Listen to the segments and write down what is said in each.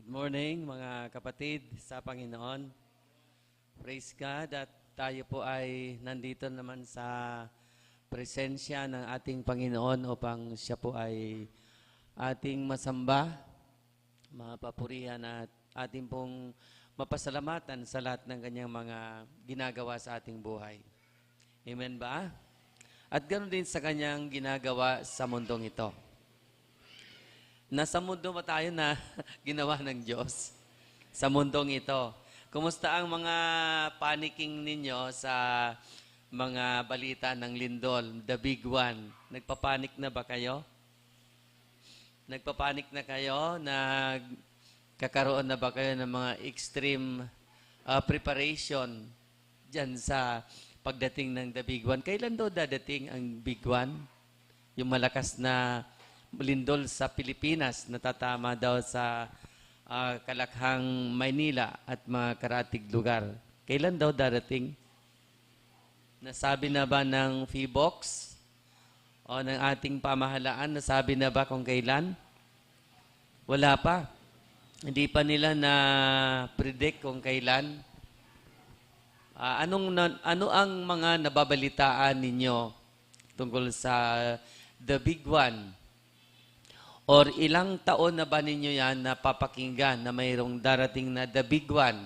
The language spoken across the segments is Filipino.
Good morning mga kapatid sa Panginoon. Praise God at tayo po ay nandito naman sa presensya ng ating Panginoon upang siya po ay ating masamba, mapapurihan at ating pong mapasalamatan sa lahat ng kanyang mga ginagawa sa ating buhay. Amen ba? At ganoon din sa kanyang ginagawa sa mundong ito. Nasa mundo ba tayo na ginawa ng Diyos sa mundong ito? Kumusta ang mga panicking ninyo sa mga balita ng lindol, the big one? Nagpapanik na ba kayo? Nagpapanik na kayo? Nagkakaroon na ba kayo ng mga extreme preparation dyan sa pagdating ng the big one? Kailan daw dadating ang big one? Yung malakas na lindol sa Pilipinas, natatama daw sa Kalakhang, Maynila at mga karatig lugar. Kailan daw darating? Nasabi na ba ng PHIVOLCS o ng ating pamahalaan? Nasabi na ba kung kailan? Wala pa. Hindi pa nila na-predict kung kailan. Ano ang mga nababalitaan ninyo tungkol sa the big one? Or ilang taon na ba ninyo yan napapakinggan na mayroong darating na the big one?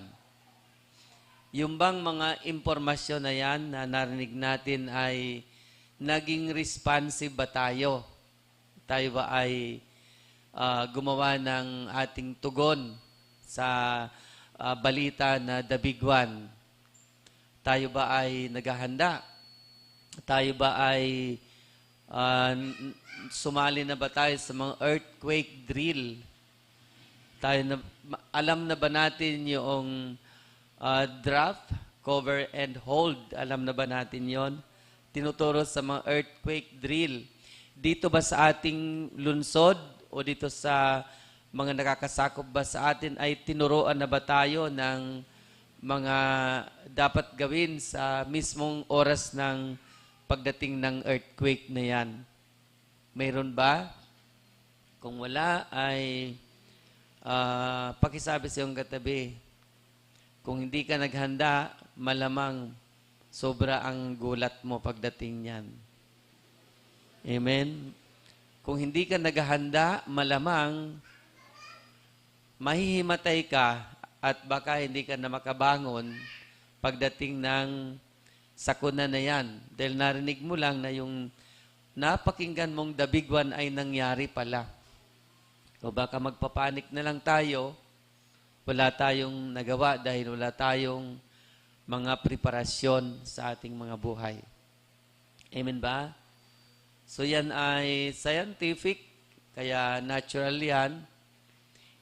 Yung bang mga impormasyon na yan na narinig natin ay naging responsive ba tayo? Tayo ba ay gumawa ng ating tugon sa balita na the big one? Tayo ba ay naghahanda? Tayo ba ay sumali na ba tayo sa mga earthquake drill? Alam na ba natin yung draft, cover, and hold? Alam na ba natin yon? Tinuturo sa mga earthquake drill. Dito ba sa ating lunsod o dito sa mga nakakasakop ba sa atin ay tinuruan na ba tayo ng mga dapat gawin sa mismong oras ng pagdating ng earthquake na yan? Mayroon ba? Kung wala, ay pakisabi sa iyong katabi. Kung hindi ka naghanda, malamang sobra ang gulat mo pagdating niyan. Amen? Kung hindi ka naghahanda, malamang mahihimatay ka at baka hindi ka na makabangon pagdating ng sakuna na yan. Dahil narinig mo lang na yung napakinggan mong the big one ay nangyari pala. O baka magpapanik na lang tayo, wala tayong nagawa dahil wala tayong mga preparasyon sa ating mga buhay. Amen ba? So yan ay scientific, kaya natural yan.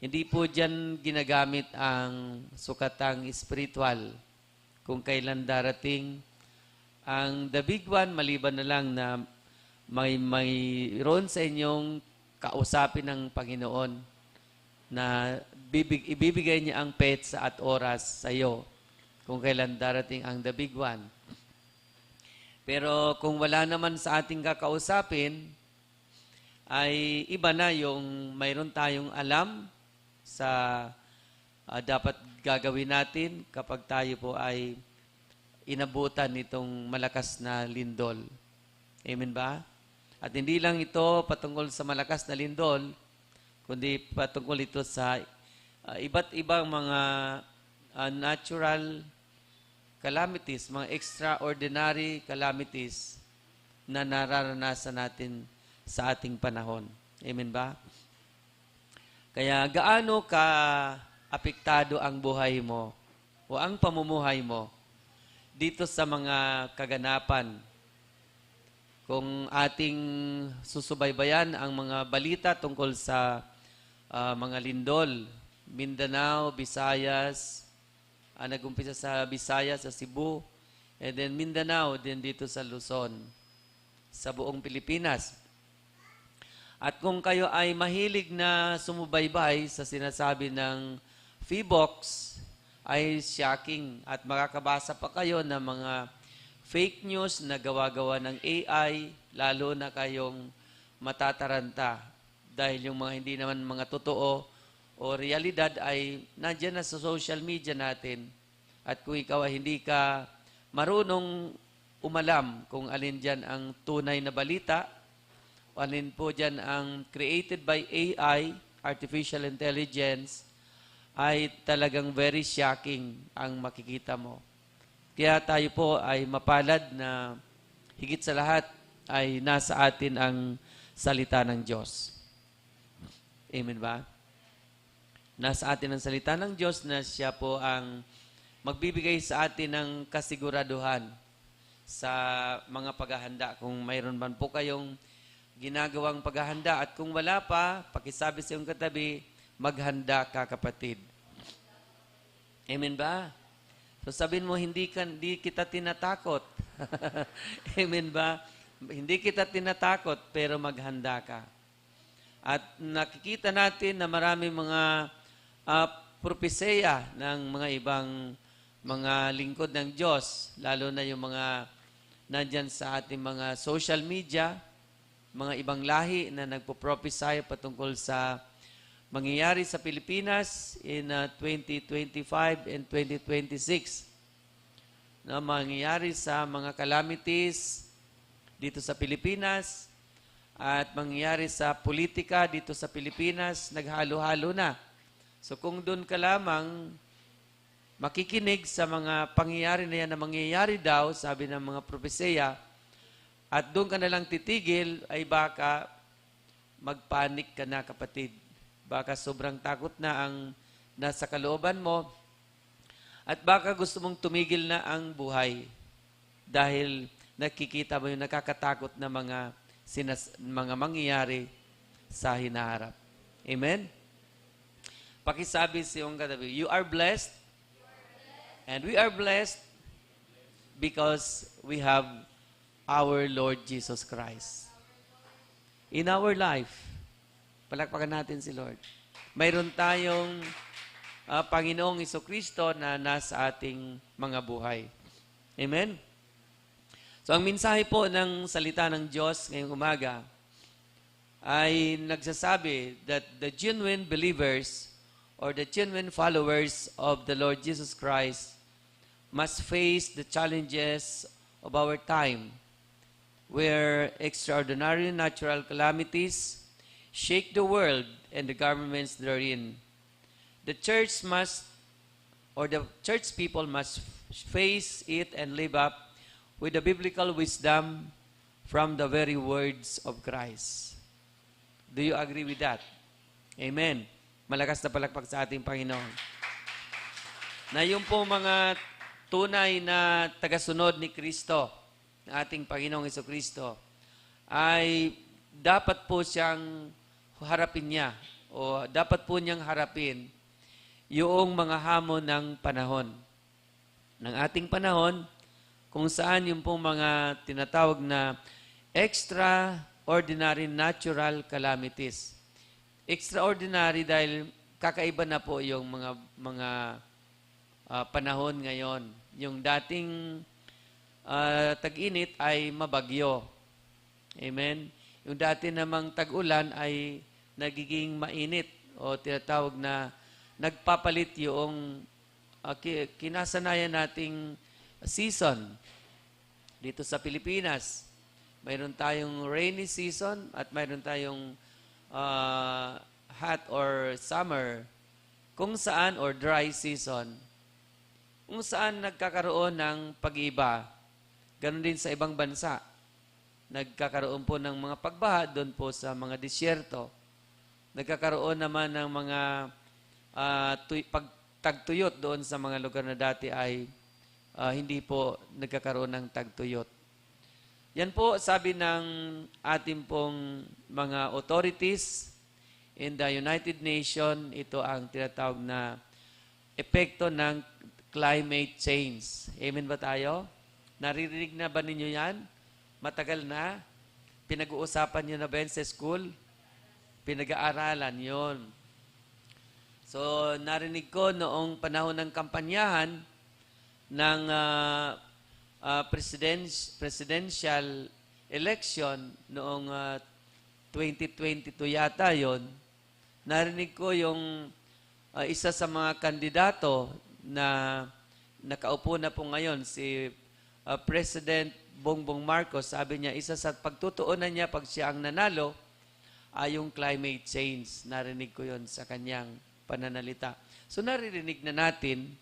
Hindi po dyan ginagamit ang sukatang spiritual kung kailan darating ang the big one, maliban na lang na mayroon sa inyong kausapin ng Panginoon na ibibigay niya ang petsa at oras sa iyo kung kailan darating ang the big one. Pero kung wala naman sa ating kakausapin, ay iba na yung mayroon tayong alam sa dapat gagawin natin kapag tayo po ay inabutan nitong malakas na lindol. Amen ba? At hindi lang ito patungkol sa malakas na lindol, kundi patungkol ito sa iba't ibang mga natural calamities, mga extraordinary calamities na nararanasan natin sa ating panahon. Amen ba? Kaya gaano ka apektado ang buhay mo o ang pamumuhay mo dito sa mga kaganapan? Kung ating susubaybayan ang mga balita tungkol sa mga lindol, Mindanao, Visayas, nag-umpisa sa Visayas, sa Cebu, and then Mindanao, din dito sa Luzon, sa buong Pilipinas. At kung kayo ay mahilig na sumubaybay sa sinasabi ng PHIVOLCS, ay shocking at makakabasa pa kayo ng mga fake news na gawa-gawa ng AI, lalo na kayong matataranta dahil yung mga hindi naman mga totoo o realidad ay nandiyan na sa social media natin. At kung ikaw ay hindi ka marunong umalam kung alin dyan ang tunay na balita, o alin po dyan ang created by AI, artificial intelligence, ay talagang very shocking ang makikita mo. Kaya tayo po ay mapalad na higit sa lahat ay nasa atin ang salita ng Diyos. Amen ba? Nasa atin ang salita ng Diyos na siya po ang magbibigay sa atin ng kasiguraduhan sa mga paghahanda. Kung mayroon man po kayong ginagawang paghahanda at kung wala pa, pakisabi sa iyong katabi, maghanda ka kapatid. Amen ba? So sabihin mo, hindi kita tinatakot. Amen ba? Hindi kita tinatakot, pero maghanda ka. At nakikita natin na marami mga propesya ng mga ibang mga lingkod ng Diyos, lalo na yung mga nandyan sa ating mga social media, mga ibang lahi na nagpo-prophesy patungkol sa mangyayari sa Pilipinas in 2025 and 2026. Na mangyayari sa mga calamities dito sa Pilipinas at mangyayari sa politika dito sa Pilipinas, naghalo-halo na. So kung doon ka lamang makikinig sa mga pangyayari na yan na mangyayari daw, sabi ng mga propesya, at doon ka na lang titigil, ay baka magpanik ka na kapatid. Baka sobrang takot na ang nasa kalooban mo, at baka gusto mong tumigil na ang buhay dahil nakikita mo yung nakakatakot na mga mangyayari sa hinaharap. Amen? Pakisabi sa iyong katabi, you are blessed, and we are blessed because we have our Lord Jesus Christ. In our life, palakpakan natin si Lord. Mayroon tayong Panginoong Jesucristo na nasa ating mga buhay. Amen? So, ang mensahe po ng salita ng Diyos ngayong umaga ay nagsasabi that the genuine believers or the genuine followers of the Lord Jesus Christ must face the challenges of our time where extraordinary natural calamities shake the world and the governments therein. The church must, or the church people must face it and live up with the biblical wisdom from the very words of Christ. Do you agree with that? Amen. Malakas na palakpak sa ating Panginoon. Na yung po mga tunay na tagasunod ni Kristo, ng ating Panginoong Jesucristo, ay dapat po siyang harapin niya o dapat po niyang harapin yung mga hamon ng panahon. Ng ating panahon, kung saan yung pong mga tinatawag na extraordinary natural calamities. Extraordinary dahil kakaiba na po yung mga panahon ngayon. Yung dating tag-init ay mabagyo. Amen? Yung dati namang tag-ulan ay nagiging mainit o tinatawag na nagpapalit yung kinasanayan nating season dito sa Pilipinas. Mayroon tayong rainy season at mayroon tayong hot or summer kung saan or dry season kung saan nagkakaroon ng pag-iba. Ganon din sa ibang bansa. Nagkakaroon po ng mga pagbaha doon po sa mga disyerto. Nagkakaroon naman ng mga pagtagtuyot doon sa mga lugar na dati ay hindi po nagkakaroon ng tagtuyot. Yan po sabi ng ating pong mga authorities in the United Nations, ito ang tinatawag na epekto ng climate change. Amen ba tayo? Naririnig na ba ninyo yan? Matagal na? Pinag-uusapan nyo na ba yan sa school? Pinag-aaralan yon. So, narinig ko noong panahon ng kampanyahan ng presidential election noong 2022 yata yon. Narinig ko yung isa sa mga kandidato na nakaupo na po ngayon, si President Bongbong Marcos, sabi niya, isa sa pagtutuunan niya pag siya ang nanalo, ay yung climate change. Narinig ko yon sa kanyang pananalita. So naririnig na natin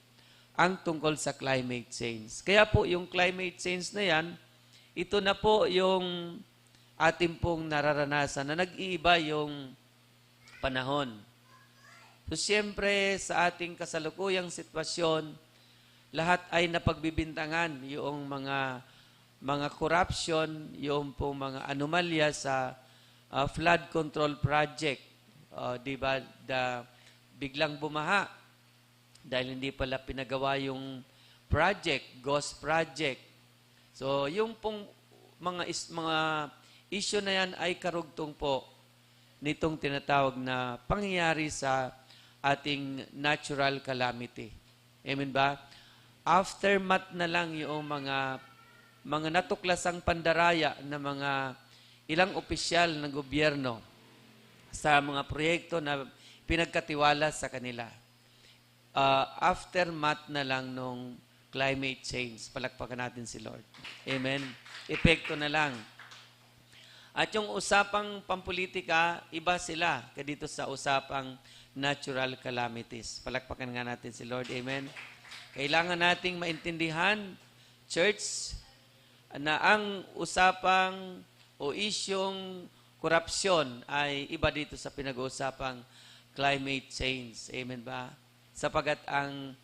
ang tungkol sa climate change. Kaya po yung climate change na yan, ito na po yung ating pong nararanasan na nag-iiba yung panahon. So siyempre sa ating kasalukuyang sitwasyon, lahat ay napagbibintangan yung mga corruption, yung pong mga anomalya sa flood control project. Di ba? Biglang bumaha dahil hindi pala pinagawa yung project, ghost project. So, yung pong mga issue na yan ay karugtong po nitong tinatawag na pangyayari sa ating natural calamity. Amen ba? Aftermath na lang yung mga natuklasang pandaraya na mga ilang opisyal ng gobyerno sa mga proyekto na pinagkatiwala sa kanila. Aftermath na lang nung climate change. Palakpakan natin si Lord. Amen. Epekto na lang. At yung usapang pampolitika, iba sila dito sa usapang natural calamities. Palakpakan nga natin si Lord. Amen. Kailangan nating maintindihan, church, na ang usapang o isyong korupsyon ay iba dito sa pinag-uusapang climate change. Amen ba? Sapagat ang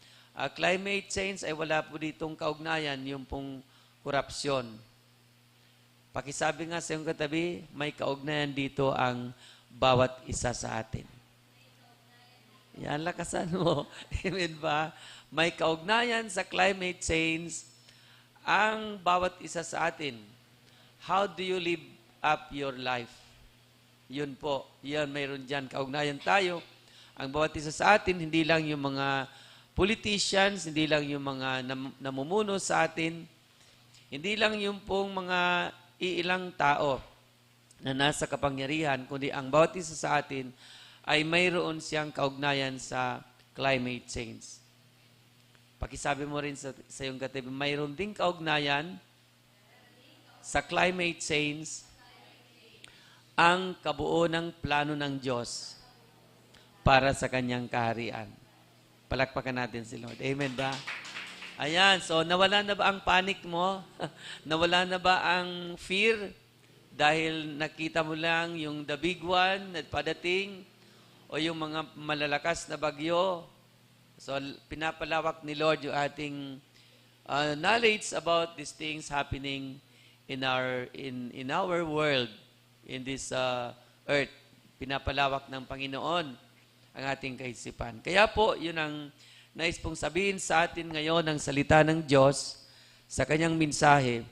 climate change ay wala po ditong kaugnayan yung pong korupsyon. Pakisabi nga sa iyong katabi, may kaugnayan dito ang bawat isa sa atin. Yan, lakasan mo. Amen ba? May kaugnayan sa climate change ang bawat isa sa atin. How do you live up your life? Yun po. Yan, mayroon dyan. Kaugnayan tayo. Ang bawat isa sa atin, hindi lang yung mga politicians, hindi lang yung mga namumuno sa atin, hindi lang yung pong mga iilang tao na nasa kapangyarihan, kundi ang bawat isa sa atin ay mayroon siyang kaugnayan sa climate change. Pakisabi mo rin sa iyong katabi, mayroon ding kaugnayan sa climate change ang kabuo ng plano ng Diyos para sa kanyang kaharian. Palakpakan natin si Lord. Amen ba? Ayan, so nawala na ba ang panic mo? Nawala na ba ang fear? Dahil nakita mo lang yung the big one na padating o yung mga malalakas na bagyo. So pinapalawak ni Lord yung ating knowledge about these things happening in our world, in this earth. Pinapalawak ng Panginoon ang ating kaisipan. Kaya po, yun ang nais pong sabihin sa atin ngayon ng salita ng Diyos sa kanyang mensahe,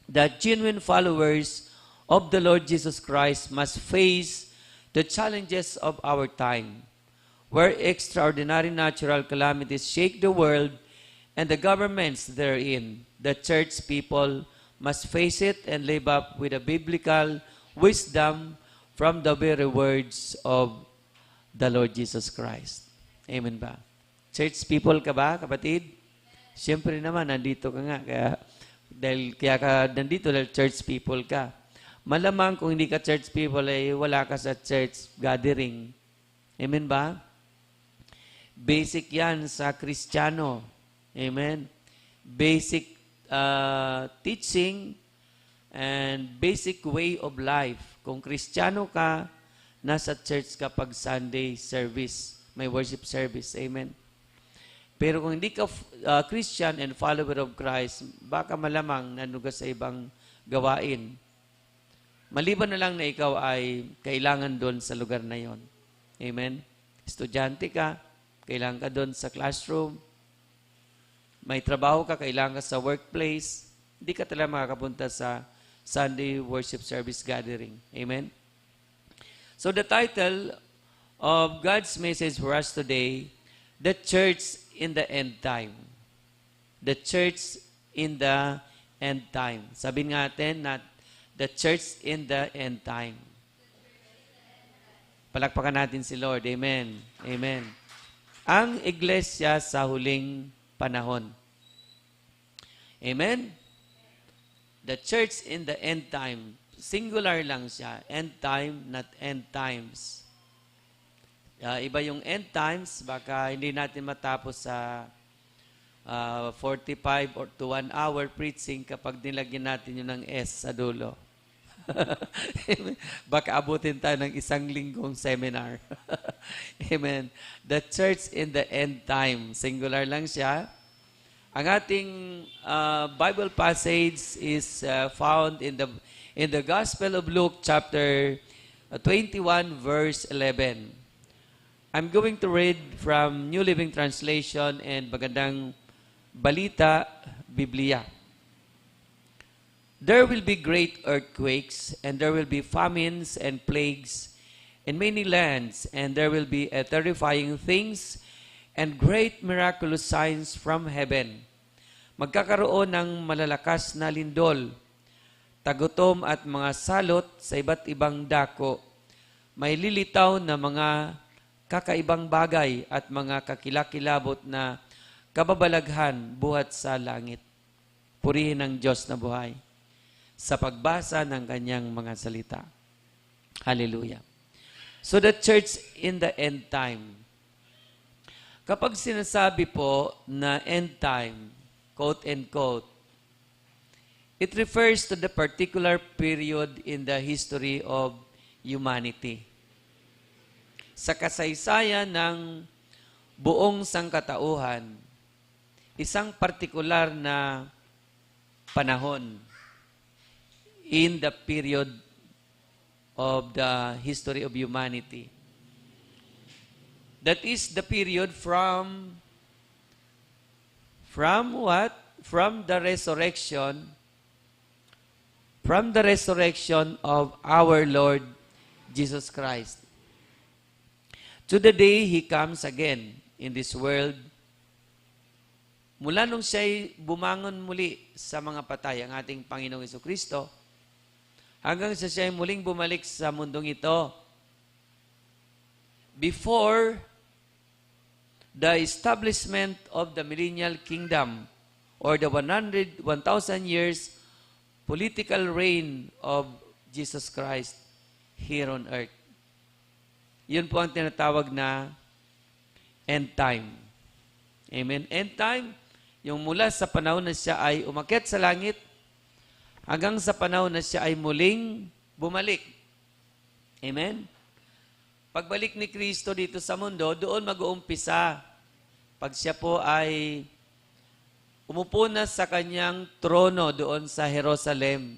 that genuine followers of the Lord Jesus Christ must face the challenges of our time, where extraordinary natural calamities shake the world and the governments therein. The church people must face it and live up with a biblical wisdom from the very words of the Lord Jesus Christ. Amen ba? Church people ka ba, kapatid? Siyempre naman, nandito ka nga. Kaya ka nandito dahil church people ka. Malamang kung hindi ka church people, ay wala ka sa church gathering. Amen ba? Basic yan sa Kristiyano. Amen? Basic teaching and basic way of life. Kung Kristiyano ka, nasa church ka pag Sunday service. May worship service. Amen? Pero kung hindi ka Christian and follower of Christ, baka malamang nanugas sa ibang gawain. Maliban na lang na ikaw ay kailangan doon sa lugar na yon. Amen? Estudyante ka, kailangan ka doon sa classroom. May trabaho ka, kailangan ka sa workplace. Hindi ka talaga makakapunta sa Sunday worship service gathering. Amen? So the title of God's message for us today, The Church in the End Time. The Church in the End Time. Sabihin natin na the Church in the End Time. Palakpakan natin si Lord. Amen. Amen. ang iglesia sa huling panahon. Amen? The church in the end time. Singular lang siya. End time, not end times. Iba yung end times, baka hindi natin matapos sa 45 or to 1 hour preaching kapag nilagyan natin yun ng S sa dulo. Baka abutin tayo ng 1 linggong seminar. Amen. The church in the end time. Singular lang siya. Ang ating Bible passage is found in the Gospel of Luke chapter 21 verse 11. I'm going to read from New Living Translation and Magandang Balita Biblia. There will be great earthquakes, and there will be famines and plagues in many lands, and there will be terrifying things and great miraculous signs from heaven. Magkakaroon ng malalakas na lindol, tagutom at mga salot sa iba't ibang dako. May lilitaw na mga kakaibang bagay at mga kakilakilabot na kababalaghan buhat sa langit. Purihin ang Diyos na buhay sa pagbasa ng kanyang mga salita. Hallelujah. So the church in the end time. Kapag sinasabi po na end time, quote and quote, it refers to the particular period in the history of humanity. Sa kasaysayan ng buong sangkatauhan, isang partikular na panahon in the period of the history of humanity. That is the period from what? From the resurrection of our Lord Jesus Christ. To the day He comes again in this world. Mula nung siya'y bumangon muli sa mga patay, ang ating Panginoong Jesucristo, hanggang sa siya'y muling bumalik sa mundong ito, before the establishment of the millennial kingdom or the 1,000 years political reign of Jesus Christ here on earth. Yun po ang tinatawag na end time. Amen. End time, yung mula sa panahon na siya ay umakyat sa langit hanggang sa panahon na siya ay muling bumalik. Amen. Pagbalik ni Kristo dito sa mundo, doon mag-uumpisa. Pag siya po ay umupo na sa kanyang trono doon sa Jerusalem,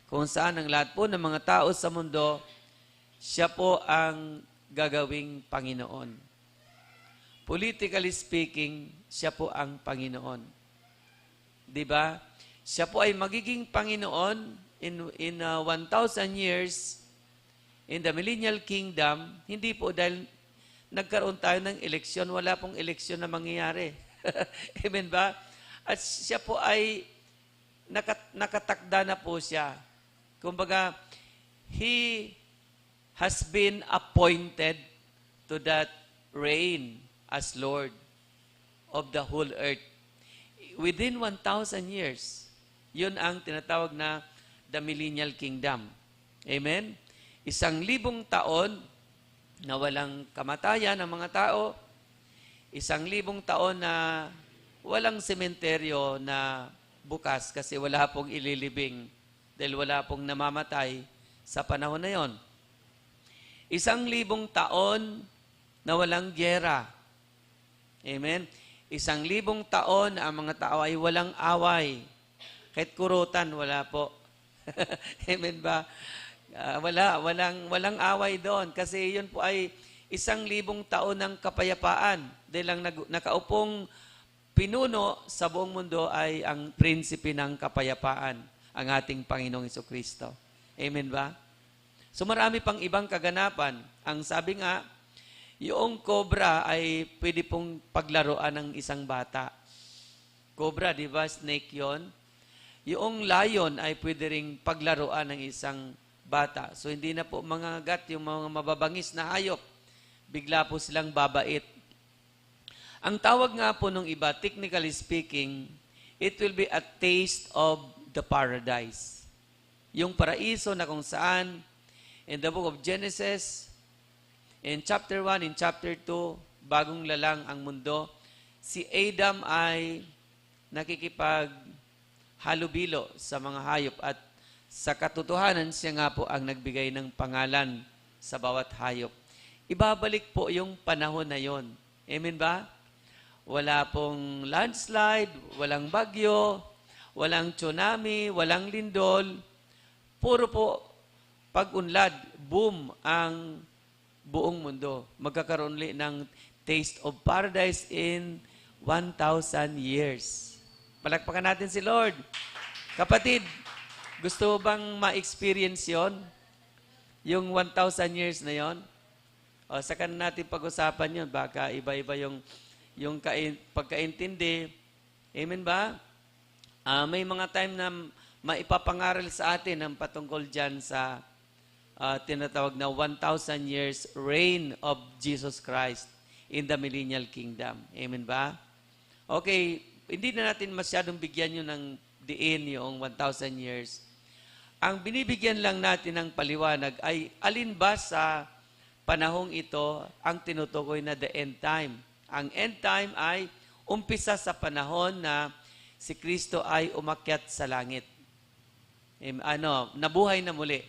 kung saan ang lahat po ng mga tao sa mundo, siya po ang gagawing Panginoon. Politically speaking, siya po ang Panginoon. Diba? Siya po ay magiging Panginoon in 1,000 years in the millennial kingdom. Hindi po dahil nagkaroon tayo ng eleksyon, wala pong eleksyon na mangyayari. Amen ba? At siya po ay nakatakda na po siya. Kumbaga, He has been appointed to that reign as Lord of the whole earth. Within 1,000 years, yun ang tinatawag na the millennial kingdom. Amen? 1,000 taon na walang kamatayan ng mga tao, 1,000 taon na walang sementeryo na bukas kasi wala pong ililibing dahil wala pong namamatay sa panahon na yon. 1,000 taon na walang gyera. Amen? 1,000 taon na ang mga tao ay walang away. Kahit kurutan, wala po. Amen ba? Walang away doon. Kasi yun po ay 1,000 taon ng kapayapaan. Dahil ang nakaupong pinuno sa buong mundo ay ang prinsipe ng kapayapaan, ang ating Panginoong Jesucristo. Amen ba? So marami pang ibang kaganapan. Ang sabi nga, yung cobra ay pwede pong paglaruan ng isang bata. Cobra, di ba? Snake yon. Yung lion ay pwede ring paglaruan ng isang bata. So hindi na po mga gat, yung mga mababangis na hayop. Bigla po silang babait. Ang tawag nga po nung iba, technically speaking, it will be a taste of the paradise. Yung paraiso na kung saan, in the book of Genesis, in chapter 1, in chapter 2, bagong lalang ang mundo, si Adam ay nakikipaghalubilo sa mga hayop at sa katotohanan siya nga po ang nagbigay ng pangalan sa bawat hayop. Ibabalik po yung panahon na yon. Amen ba? Wala pong landslide, walang bagyo, walang tsunami, walang lindol. Puro po pag-unlad, boom ang buong mundo. Magkakaroon ulit ng taste of paradise in 1,000 years. Palakpakan natin si Lord. Kapatid, gusto bang ma-experience yon? Yung 1,000 years na yon? O, saka natin pag-usapan yun. Baka iba-iba yung pagkaintindi. Amen ba? May mga time na maipapangaral sa atin ang patungkol dyan sa tinatawag na 1,000 years reign of Jesus Christ in the millennial kingdom. Amen ba? Okay, hindi na natin masyadong bigyan yun ng diin yung 1,000 years. Ang binibigyan lang natin ng paliwanag ay alin ba sa panahong ito ang tinutukoy na the end time. Ang end time ay umpisa sa panahon na si Kristo ay umakyat sa langit. Nabuhay na muli.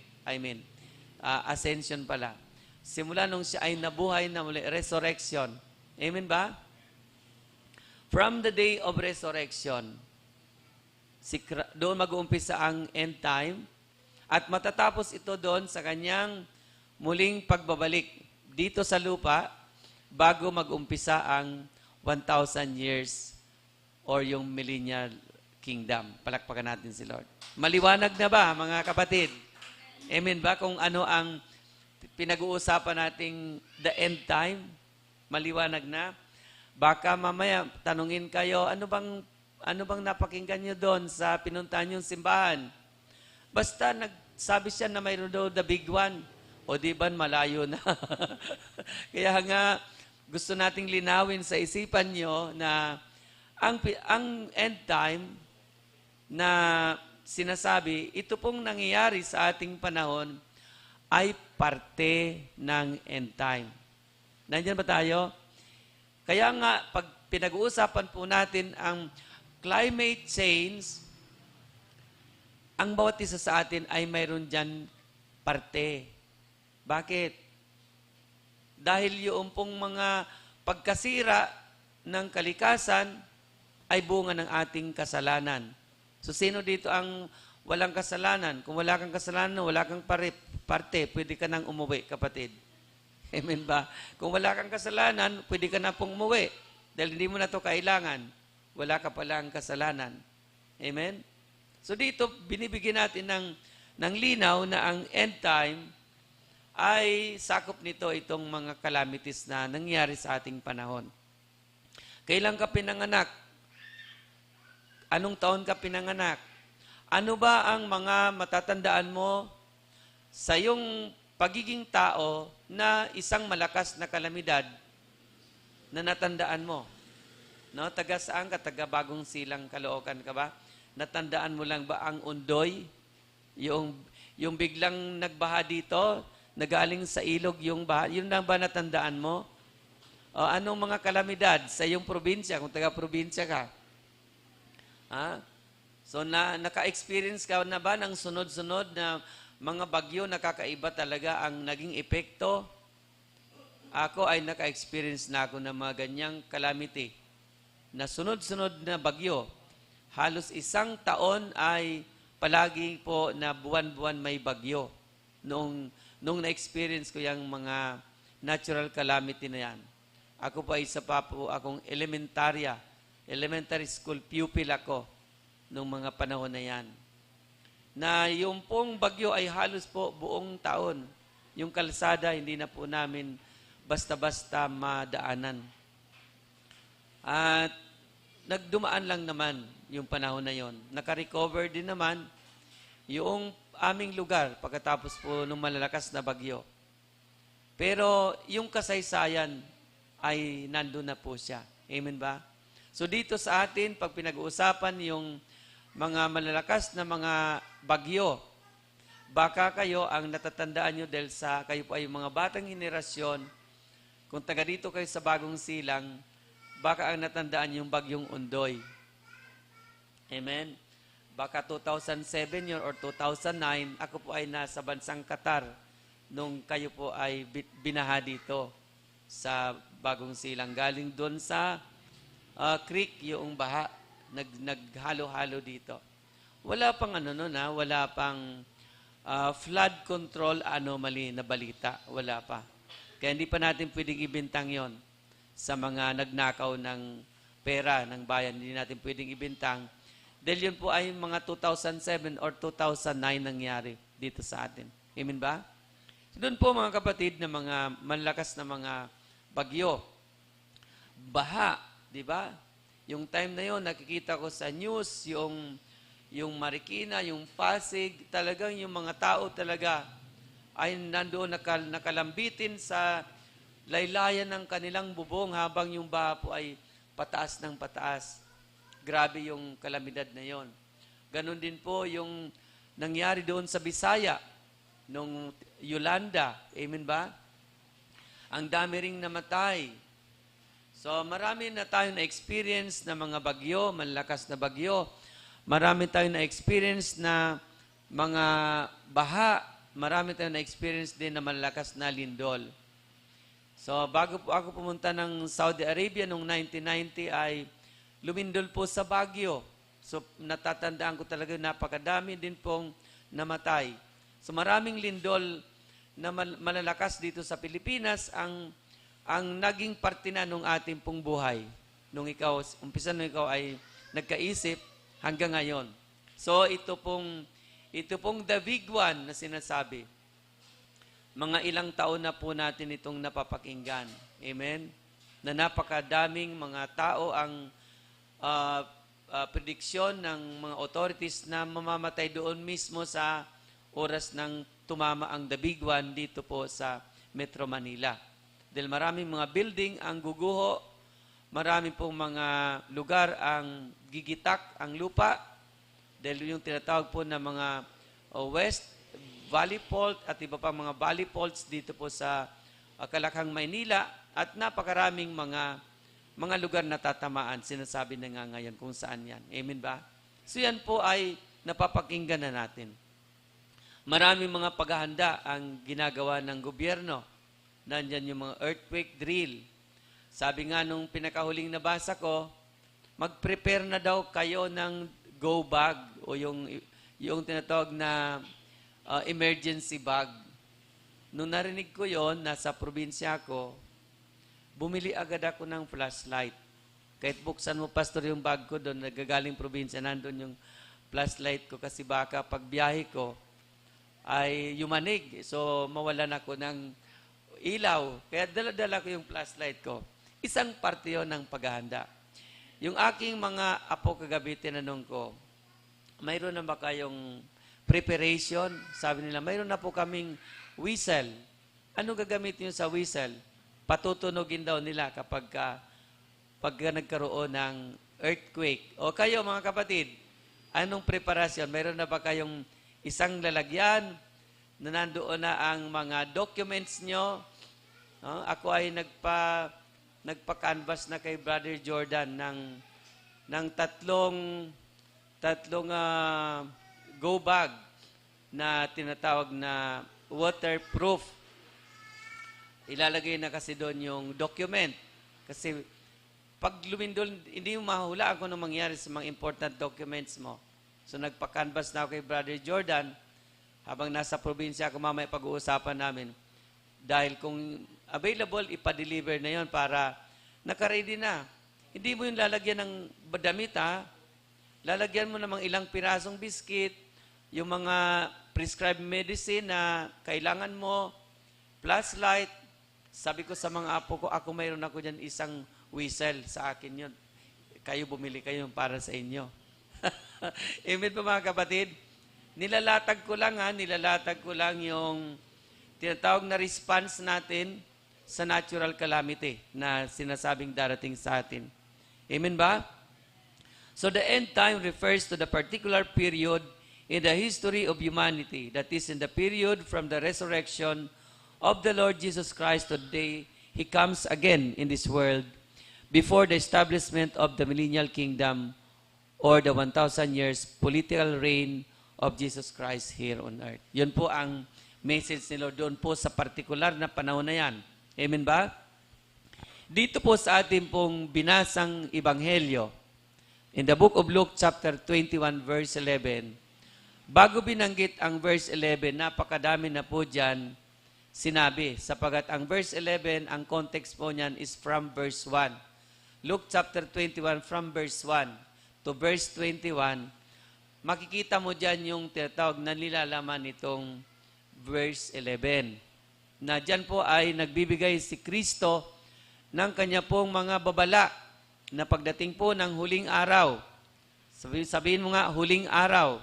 Ascension pala. Simula nung siya ay nabuhay na muli, resurrection. Amen ba? From the day of resurrection, doon mag-uumpisa ang end time at matatapos ito doon sa kanyang muling pagbabalik dito sa lupa bago mag-umpisa ang 1,000 years or yung millennial kingdom. Palakpakan natin si Lord. Maliwanag na ba, mga kapatid? Amen ba? Kung ano ang pinag-uusapan nating the end time? Maliwanag na? Baka mamaya tanungin kayo, ano bang napakinggan nyo doon sa pinuntahan yung simbahan? Basta nagsabi siya na mayroon daw the big one. O di ba malayo na? Kaya nga, gusto nating linawin sa isipan nyo na ang end time na sinasabi, ito pong nangyayari sa ating panahon ay parte ng end time. Nandiyan ba tayo? Kaya nga, pag pinag-uusapan po natin ang climate change, ang bawat isa sa atin ay mayroon dyan parte. Bakit? Dahil yung pong mga pagkasira ng kalikasan ay bunga ng ating kasalanan. So, sino dito ang walang kasalanan? Kung wala kang kasalanan, wala kang parte, pwede ka nang umuwi, kapatid. Amen ba? Kung wala kang kasalanan, pwede ka na pong umuwi. Dahil hindi mo na ito kailangan. Wala ka palang kasalanan. Amen? So, dito, binibigyan natin ng linaw na ang end time ay sakop nito itong mga calamities na nangyari sa ating panahon. Kailan ka pinanganak? Anong taon ka pinanganak? Ano ba ang mga matatandaan mo sa iyong pagiging tao na isang malakas na kalamidad na natandaan mo? No? Taga saan ka? Taga Bagong Silang, Caloocan ka ba? Natandaan mo lang ba ang undoy? Yung biglang nagbaha dito, nagaling sa ilog yung baha, yun lang ba natandaan mo? O anong mga kalamidad sa iyong probinsya, kung taga-probinsya ka? So, naka-experience ka na ba ng sunod-sunod na mga bagyo na kakaiba talaga ang naging epekto? Ako ay naka-experience na ako ng mga ganyang calamity na sunod-sunod na bagyo. Halos isang taon ay palagi po na buwan-buwan may bagyo. Nung na-experience ko yung mga natural calamity na yan. Ako pa isa pa po akong elementary school pupil ako nung mga panahon na yan. Na yung pong bagyo ay halos po buong taon. Yung kalsada, hindi na po namin basta-basta madaanan. At nagdumaan lang naman yung panahon na yon. Naka-recover din naman yung aming lugar pagkatapos po ng malalakas na bagyo. Pero yung kasaysayan ay nandun na po siya. Amen ba? So dito sa atin, pag pinag-uusapan yung mga malalakas na mga bagyo, baka kayo ang natatandaan nyo dahil sa kayo po ay mga batang henerasyon, kung taga dito kayo sa Bagong Silang, baka ang natandaan yung bagyong Undoy. Amen? Baka 2007 yun or 2009, ako po ay nasa bansang Qatar nung kayo po ay binaha dito sa Bagong Silang. Galing doon sa creek yung baha, naghalo-halo dito. Wala pang wala pang flood control anomaly na balita. Wala pa. Kaya hindi pa natin pwedeng ibintang yon sa mga nagnakaw ng pera ng bayan. Hindi natin pwedeng ibintang. Dahil yun po ay mga 2007 or 2009 nangyari dito sa atin. Amen ba? So doon po mga kapatid na mga malakas na mga bagyo. Baha, di ba? Yung time na yon nakikita ko sa news, yung Marikina, yung Pasig, talagang yung mga tao talaga ay nandoon nakalambitin sa laylayan ng kanilang bubong habang yung baha po ay pataas ng pataas. Grabe yung kalamidad na yon. Ganon din po yung nangyari doon sa Bisaya, nung Yolanda. Amen ba? Ang dami ring namatay. So marami na tayo na-experience na mga bagyo, malakas na bagyo. Marami tayong na-experience na mga baha. Marami tayong na-experience din na malakas na lindol. So, bago po ako pumunta ng Saudi Arabia noong 1990 ay lumindol po sa Baguio. So, natatandaan ko talaga napakadami din pong namatay. So, maraming lindol na malalakas dito sa Pilipinas ang naging parte na nung ating pong buhay. Nung umpisa nung ikaw ay nagkaisip hanggang ngayon. So, ito pong the big one na sinasabi. Mga ilang taon na po natin itong napapakinggan. Amen? Na napakadaming mga tao ang prediksyon ng mga authorities na mamamatay doon mismo sa oras ng tumama ang the big one dito po sa Metro Manila. Dahil maraming mga building ang guguho, marami pong mga lugar ang gigitak ang lupa, dahil yung tinatawag po na mga West Valley Fault at iba pa mga Valley Faults dito po sa Kalakhang, Maynila, at napakaraming mga lugar na tatamaan. Sinasabi na nga ngayon kung saan yan. Amen ba? So yan po ay napapakinggan na natin. Maraming mga paghahanda ang ginagawa ng gobyerno. Nandyan yung mga earthquake drill. Sabi nga nung pinakahuling nabasa ko, mag-prepare na daw kayo ng go bag o yung tinatawag na emergency bag. Nung narinig ko yon, nasa probinsya ko, bumili agad ako ng flashlight. Kahit buksan mo, pastor, yung bag ko doon, nagagaling probinsya, nandun yung flashlight ko kasi baka pag biyahe ko ay yumanig. So, mawalan ako ng ilaw. Kaya dala-dala ko yung flashlight ko. Isang parte yon ng paghahanda. Yung aking mga apo kagabi, tinanong ko, mayroon na ba kayong preparation? Sabi nila, mayroon na po kaming whistle. Ano gagamitin nyo sa whistle? Patutunogin daw nila kapag nagkaroon ng earthquake. O kayo mga kapatid, anong preparasyon? Mayroon na ba kayong isang lalagyan na nandoon na ang mga documents nyo? Ako ay nagpa-canvas na kay Brother Jordan ng tatlong go bag na tinatawag na waterproof. Ilalagay na kasi doon yung document. Kasi pag lumindol, hindi mo mahulaan kung anong mangyari sa mga important documents mo. So nagpa-canvas na ako kay Brother Jordan. Habang nasa probinsya ako, mamaya pag-uusapan namin. Dahil kung available, ipa-deliver na yon para naka-ready na. Hindi mo yung lalagyan ng damit, ha? Lalagyan mo namang ilang pirasong biskit, yung mga prescribed medicine na kailangan mo, flashlight. Sabi ko sa mga apo ko, ako mayroon ako dyan isang whistle sa akin yun. Kayo bumili kayo para sa inyo. Amen po mga kapatid. Nilalatag ko lang yung tinatawag na response natin sa natural calamity na sinasabing darating sa atin. Amen ba? So the end time refers to the particular period in the history of humanity, that is, in the period from the resurrection of the Lord Jesus Christ to the day He comes again in this world, before the establishment of the millennial kingdom or the 1,000 years political reign of Jesus Christ here on earth. Yun po ang message ni Lord doon po sa particular na panahon na yan. Amen ba? Dito po sa ating pong binasang ebanghelyo, in the book of Luke chapter 21 verse 11, bago binanggit ang verse 11, napakadami na po dyan sinabi. Sapagat ang verse 11, ang context po niyan is from verse 1. Luke chapter 21 from verse 1 to verse 21, makikita mo dyan yung tinatawag na nilalaman nitong verse 11. Na dyan po ay nagbibigay si Kristo ng kanya pong mga babala na pagdating po ng huling araw. Sabihin mo nga, huling araw.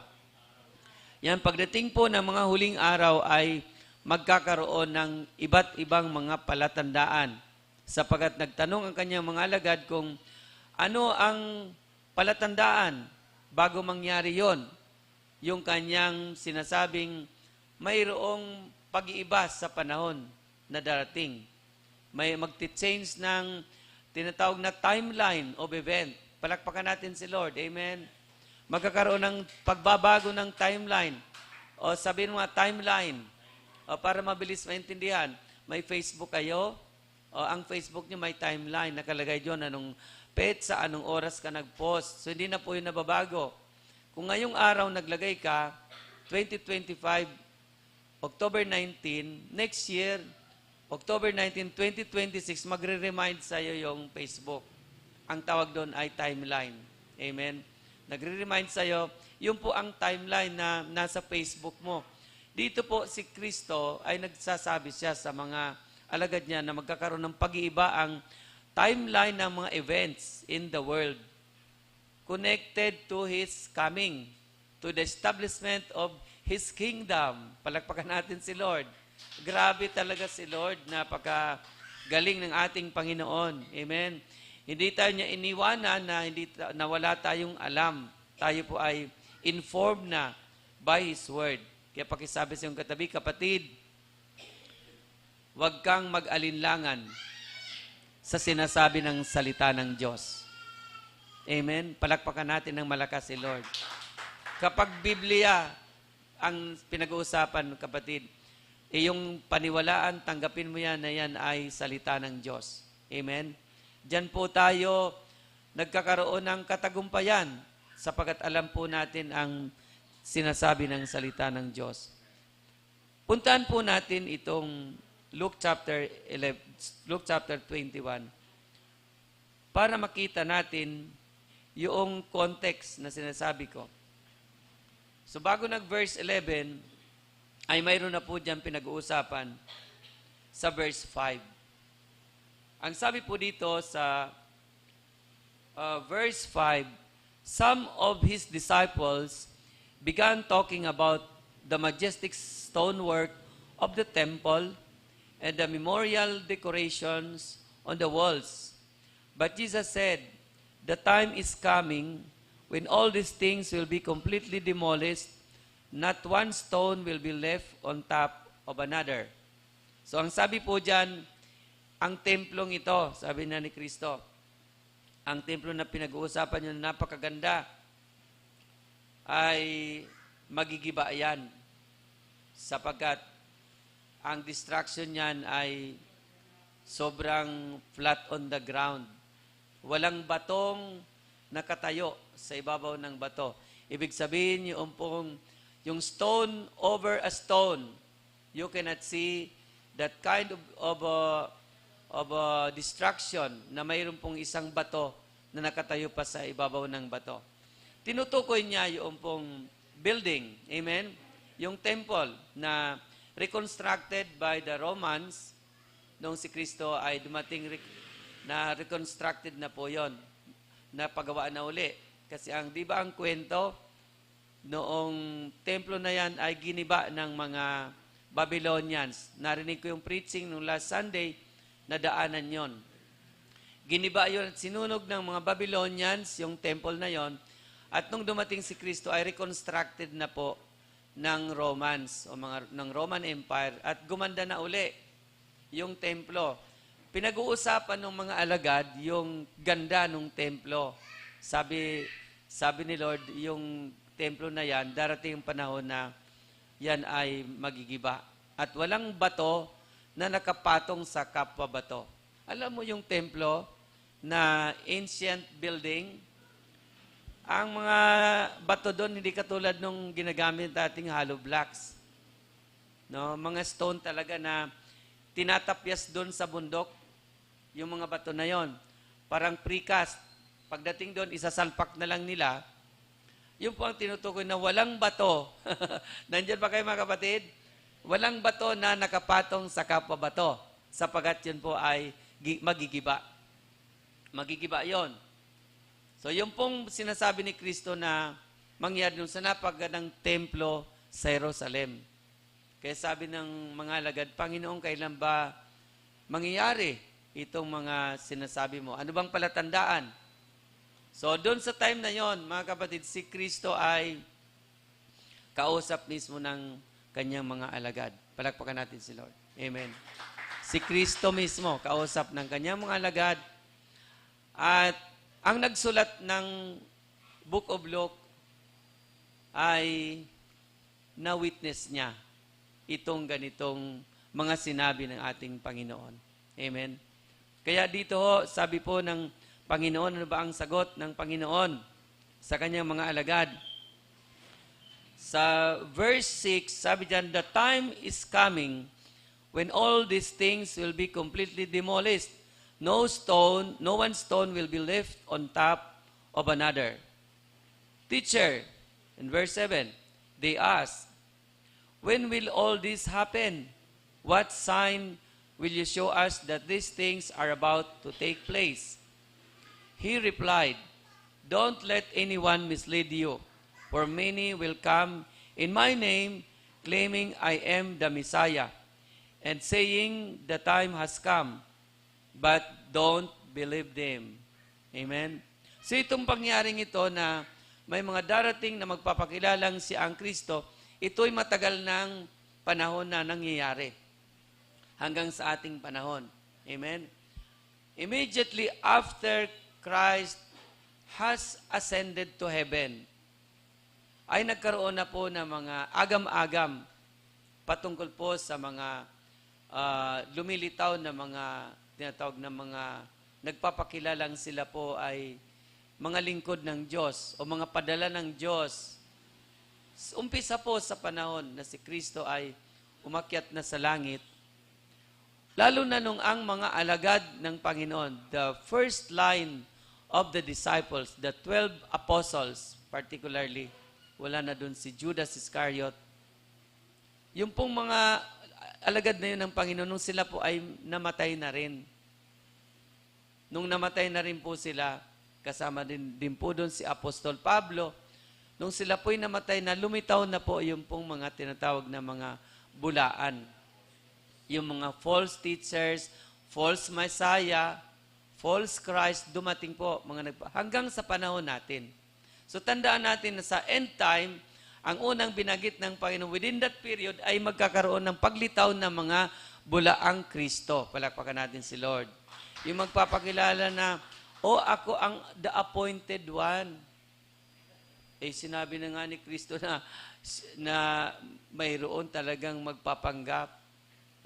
Yan, pagdating po ng mga huling araw ay magkakaroon ng iba't ibang mga palatandaan. Sapagat nagtanong ang kanyang mga alagad kung ano ang palatandaan bago mangyari yon. Yung kanyang sinasabing mayroong pag-iiba sa panahon na darating. May magti-change ng tinatawag na timeline of event. Palakpakan natin si Lord. Amen. Magkakaroon ng pagbabago ng timeline. O sabihin mo nga, timeline. O para mabilis maintindihan, may Facebook kayo. O ang Facebook niyo may timeline. Nakalagay doon anong petsa, anong oras ka nag-post. So hindi na po yun nababago. Kung ngayong araw naglagay ka, 2025, October 19, next year, October 19, 2026, magre-remind sa iyo yung Facebook. Ang tawag doon ay timeline. Amen? Nagre-remind sa iyo, yun po ang timeline na nasa Facebook mo. Dito po si Kristo ay nagsasabi siya sa mga alagad niya na magkakaroon ng pag-iiba ang timeline ng mga events in the world connected to His coming, to the establishment of His kingdom. Palakpakan natin si Lord. Grabe talaga si Lord, napakagaling ng ating Panginoon. Amen. Hindi tayo niya iniwanan na wala tayong alam. Tayo po ay informed na by His Word. Kaya pakisabi sa iyong katabi, kapatid, huwag kang mag-alinlangan sa sinasabi ng salita ng Diyos. Amen. Palakpakan natin ng malakas si Lord. Kapag Biblia ang pinag-uusapan, kapatid, yung paniwalaan, tanggapin mo yan na yan ay salita ng Diyos. Amen? Diyan po tayo nagkakaroon ng katagumpayan sapagat alam po natin ang sinasabi ng salita ng Diyos. Puntahan po natin itong Luke chapter 21 para makita natin yung context na sinasabi ko. So bago nag-verse 11, ay mayroon na po dyan pinag-uusapan sa verse 5. Ang sabi po dito sa verse 5, some of His disciples began talking about the majestic stonework of the temple and the memorial decorations on the walls. But Jesus said, the time is coming when all these things will be completely demolished. Not one stone will be left on top of another. So ang sabi po dyan, ang templong ito, sabi na ni Kristo, ang templo na pinag-uusapan nyo na napakaganda, ay magigiba yan. Sapagkat ang destruction niyan ay sobrang flat on the ground. Walang batong nakatayo sa ibabaw ng bato. Ibig sabihin, yung stone over a stone, you cannot see that kind of destruction na mayroon pong isang bato na nakatayo pa sa ibabaw ng bato. Tinutukoy niya yung pong building, amen? Yung temple na reconstructed by the Romans noong si Kristo ay dumating na reconstructed na po yon, na pagawaan na uli. Kasi di ba ang kwento, noong templo na yan ay giniba ng mga Babylonians. Narinig ko yung preaching nung last Sunday nadaanan yon. Giniba yun at sinunog ng mga Babylonians, yung temple na yon. At nung dumating si Kristo ay reconstructed na po ng Romans o ng Roman Empire at gumanda na uli yung templo. Pinag-uusapan ng mga alagad yung ganda ng templo. Sabi ni Lord, yung templo na yan, darating yung panahon na yan ay magigiba. At walang bato na nakapatong sa kapwa bato. Alam mo yung templo na ancient building, ang mga bato doon hindi katulad nung ginagamit dating hollow blocks. No, mga stone talaga na tinatapyas doon sa bundok, yung mga bato na yon. Parang precast. Pagdating doon, isasalpak na lang nila. Yun po ang tinutukoy na walang bato. Nandiyan ba kayo mga kapatid? Walang bato na nakapatong sa kapwa bato. Sapagat yun po ay magigiba. Magigiba yon. So yung pong sinasabi ni Kristo na mangyari nung sa napagandang templo sa Jerusalem. Kaya sabi ng mga alagad, Panginoon, kailan ba mangyayari itong mga sinasabi mo? Ano bang palatandaan? So doon sa time na yon, mga kapatid, si Kristo ay kausap mismo ng kanyang mga alagad. Palakpakan natin si Lord. Amen. Si Kristo mismo, kausap ng kanyang mga alagad. At ang nagsulat ng Book of Luke ay na-witness niya itong ganitong mga sinabi ng ating Panginoon. Amen. Kaya dito ho, sabi po ng Panginoon, ano ba ang sagot ng Panginoon sa kanyang mga alagad? Sa verse 6, sabi diyan, the time is coming when all these things will be completely demolished. No one stone will be left on top of another. Teacher, in verse 7, they asked, when will all this happen? What sign will you show us that these things are about to take place? He replied, don't let anyone mislead you, for many will come in my name, claiming I am the Messiah, and saying the time has come, but don't believe them. Amen? So itong pangyaring ito na may mga darating na magpapakilalang si ang Kristo, ito'y matagal ng panahon na nangyayari hanggang sa ating panahon. Amen? Immediately after Christ has ascended to heaven, ay nagkaroon na po ng mga agam-agam patungkol po sa mga lumilitaw na mga tinatawag na mga nagpapakilalang sila po ay mga lingkod ng Diyos o mga padala ng Diyos. Umpisa po sa panahon na si Kristo ay umakyat na sa langit, lalo na nung ang mga alagad ng Panginoon, the first line of the disciples, the 12 apostles particularly, wala na dun si Judas Iscariot. Yung pong mga alagad na yun ng Panginoon, nung sila po ay namatay na rin. Nung namatay na rin po sila, kasama din po doon si Apostol Pablo, nung sila po'y namatay na, lumitaw na po yung pong mga tinatawag na mga bulaan. Yung mga false teachers, false Messiah, false Christ, dumating po hanggang sa panahon natin. So tandaan natin na sa end time, ang unang binagit ng Panginoon within that period ay magkakaroon ng paglitaw ng mga bulaang Kristo. Palakpakan natin si Lord. Yung magpapakilala na, ako ang the appointed one. Sinabi na nga ni Kristo na mayroon talagang magpapanggap.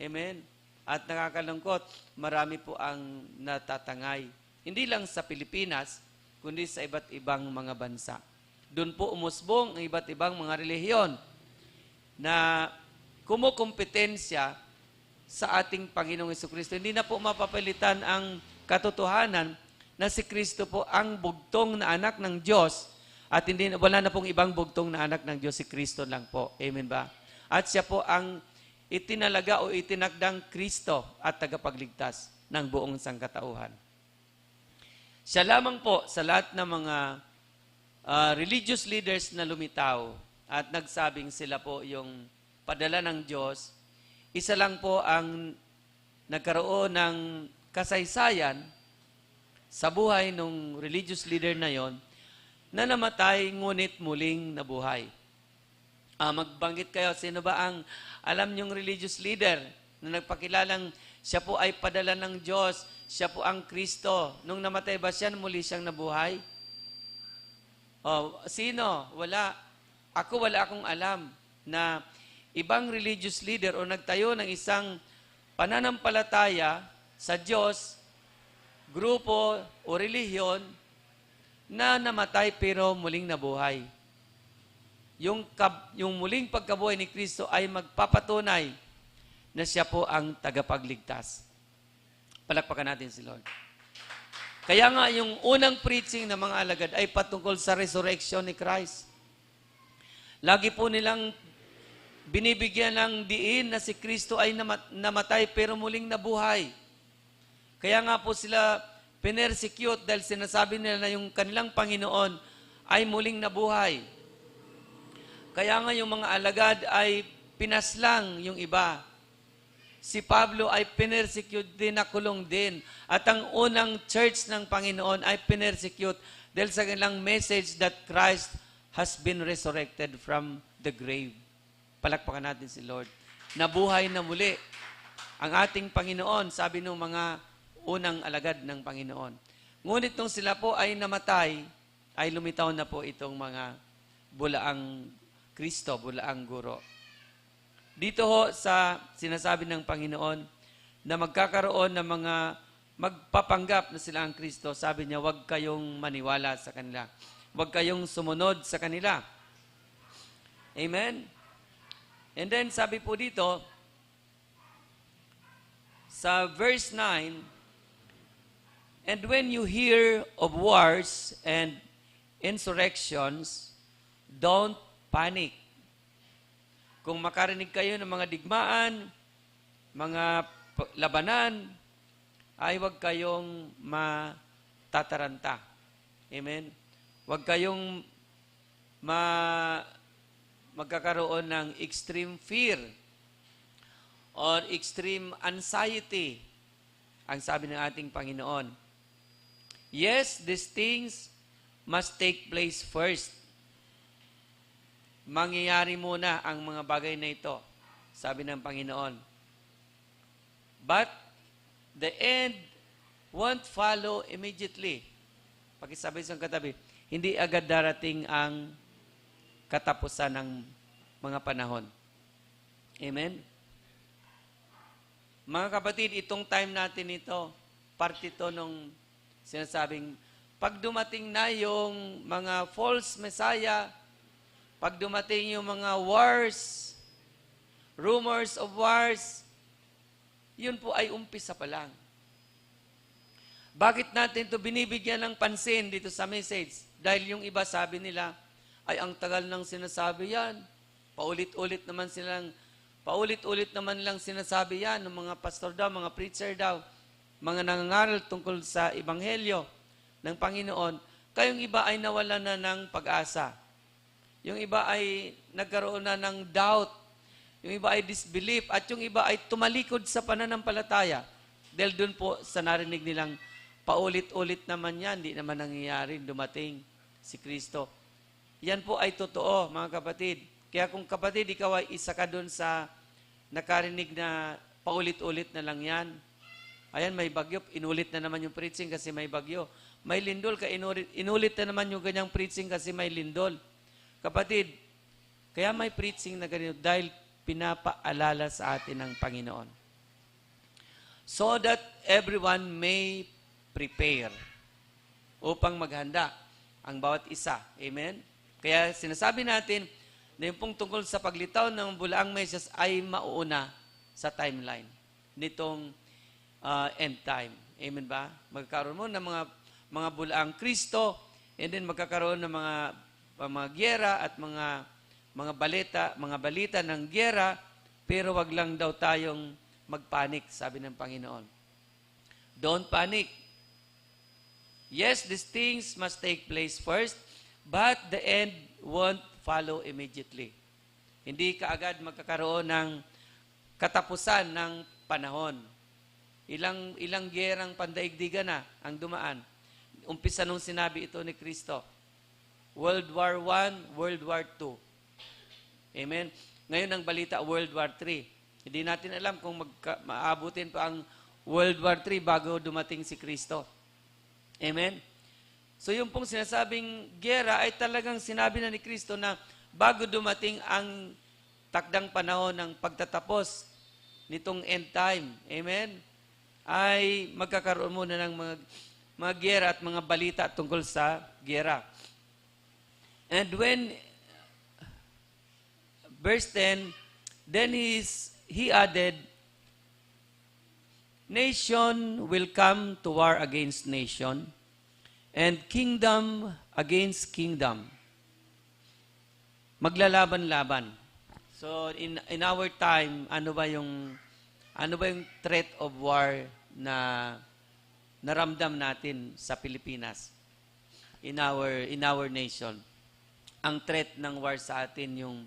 Amen? At nakakalungkot, marami po ang natatangay. Hindi lang sa Pilipinas, kundi sa iba't ibang mga bansa. Doon po umusbong ang iba't ibang mga relihiyon na kumukompetensya sa ating Panginoong Jesucristo. Hindi na po mapapalitan ang katotohanan na si Kristo po ang bugtong na anak ng Diyos at wala na pong ibang bugtong na anak ng Diyos, si Kristo lang po. Amen ba? At siya po ang itinalaga o itinakdang Kristo at tagapagligtas ng buong sangkatauhan. Siya lamang po sa lahat ng mga religious leaders na lumitaw at nagsabing sila po yung padala ng Diyos, isa lang po ang nagkaroon ng kasaysayan sa buhay ng religious leader na yon na namatay ngunit muling nabuhay. Magbanggit kayo, sino ba ang alam niyong religious leader na nagpakilalang siya po ay padala ng Diyos, siya po ang Kristo. Nung namatay ba siya, muli siyang nabuhay? Sino? Wala. Wala akong alam na ibang religious leader o nagtayo ng isang pananampalataya sa Diyos, grupo o relihiyon na namatay pero muling nabuhay. Yung muling pagkabuhay ni Kristo ay magpapatunay na siya po ang tagapagligtas. Palakpakan natin si Lord. Kaya nga yung unang preaching ng mga alagad ay patungkol sa resurrection ni Christ. Lagi po nilang binibigyan ng diin na si Kristo ay namatay pero muling nabuhay. Kaya nga po sila pinersecute dahil sinasabi nila na yung kanilang Panginoon ay muling nabuhay. Kaya nga yung mga alagad ay pinaslang yung iba. Si Pablo ay pinersecute din, nakulong din. At ang unang church ng Panginoon ay pinersecute dahil sa kanilang message that Christ has been resurrected from the grave. Palakpakan natin si Lord. Nabuhay na muli ang ating Panginoon, sabi ng mga unang alagad ng Panginoon. Ngunit nung sila po ay namatay, ay lumitaw na po itong mga bulaang Kristo, bulaang guro. Dito ho sa sinasabi ng Panginoon na magkakaroon ng mga magpapanggap na sila ang Kristo, sabi niya, huwag kayong maniwala sa kanila. Huwag kayong sumunod sa kanila. Amen? And then sabi po dito, sa verse 9, and when you hear of wars and insurrections, don't panic. Kung makarinig kayo ng mga digmaan, mga labanan, ay huwag kayong matataranta. Amen? Huwag kayong magkakaroon ng extreme fear or extreme anxiety, ang sabi ng ating Panginoon. Yes, these things must take place first. Mangyayari muna ang mga bagay na ito, sabi ng Panginoon. But the end won't follow immediately. Pakisabi sa katabi, hindi agad darating ang katapusan ng mga panahon. Amen? Mga kapatid, itong time natin ito, parte ito nung sinasabing, pag dumating na yung mga false messiah, pag dumating yung mga wars, rumors of wars, yun po ay umpisa pa lang. Bakit natin ito binibigyan ng pansin dito sa message? Dahil yung iba sabi nila, ay ang tagal nang sinasabi yan. Paulit-ulit naman lang sinasabi yan ng mga pastor daw, mga preacher daw, mga nangangaral tungkol sa ebanghelyo ng Panginoon. Kayong iba ay nawala na ng pag-asa. Yung iba ay nagkaroon na ng doubt. Yung iba ay disbelief. At yung iba ay tumalikod sa pananampalataya. Dahil dun po sa narinig nilang paulit-ulit naman yan. Hindi naman nangyayari. Dumating si Kristo. Yan po ay totoo, mga kapatid. Kaya kung kapatid, ikaw ay isa ka dun sa nakarinig na paulit-ulit na lang yan. Ayan, may bagyo. Inulit na naman yung preaching kasi may bagyo. May lindol. Inulit na naman yung ganyang preaching kasi may lindol. Kapatid, kaya may preaching na ganito dahil pinapaalala sa atin ng Panginoon. So that everyone may prepare upang maghanda ang bawat isa. Amen? Kaya sinasabi natin na yung pong tungkol sa paglitaw ng bulaang Mesyas ay mauuna sa timeline nitong end time. Amen ba? Magkakaroon mo ng mga bulaang Kristo and then magkakaroon ng mga giyera at mga balita ng giyera, pero wag lang daw tayong magpanik, sabi ng Panginoon. Don't panic. Yes, these things must take place first, but the end won't follow immediately. Hindi kaagad magkakaroon ng katapusan ng panahon. Ilang gerang pandaigdigan na ang dumaan. Umpisa nung sinabi ito ni Kristo. World War I, World War II. Amen? Ngayon ang balita, World War III. Hindi natin alam kung maabutin pa ang World War III bago dumating si Kristo. Amen? So yung pong sinasabing gera ay talagang sinabi na ni Kristo na bago dumating ang takdang panahon ng pagtatapos nitong end time. Amen? Ay magkakaroon muna ng mga gera at mga balita tungkol sa gera. And when, verse 10, then he added, nation will come to war against nation, and kingdom against kingdom. Maglalaban-laban. So in our time, ano ba yung threat of war na naramdam natin sa Pilipinas? In our nation. Ang threat ng war sa atin yung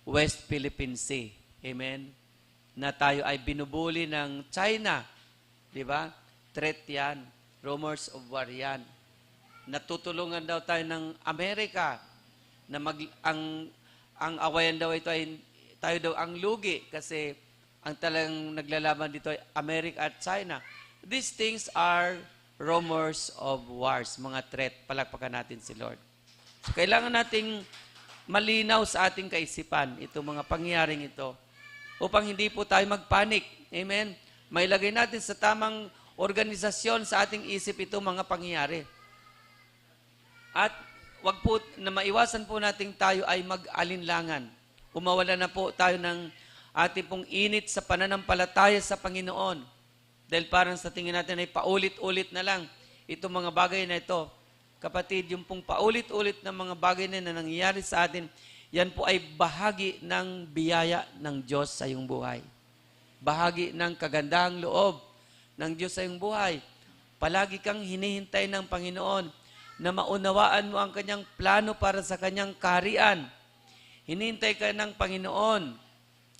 West Philippine Sea. Amen? Na tayo ay binubuli ng China. Di ba? Threat yan. Rumors of war yan. Natutulungan daw tayo ng Amerika na ang awayan daw ito ay tayo daw ang lugi kasi ang talagang naglalaban dito ay Amerika at China. These things are rumors of wars, mga threat. Palakpakan natin si Lord. So, kailangan nating malinaw sa ating kaisipan itong mga pangyayaring ito upang hindi po tayo magpanik. Amen? Mailagay natin sa tamang organisasyon sa ating isip itong mga pangyayari. At wag po na maiwasan po nating tayo ay mag-alinlangan. Umawala na po tayo ng ating pong init sa pananampalataya sa Panginoon. Dahil parang sa tingin natin ay paulit-ulit na lang itong mga bagay na ito. Kapatid, yung pong paulit-ulit na mga bagay na nangyayari sa atin, yan po ay bahagi ng biyaya ng Diyos sa iyong buhay. Bahagi ng kagandahang loob ng Diyos sa iyong buhay. Palagi kang hinihintay ng Panginoon na maunawaan mo ang kanyang plano para sa kanyang kaharian. Hinihintay ka ng Panginoon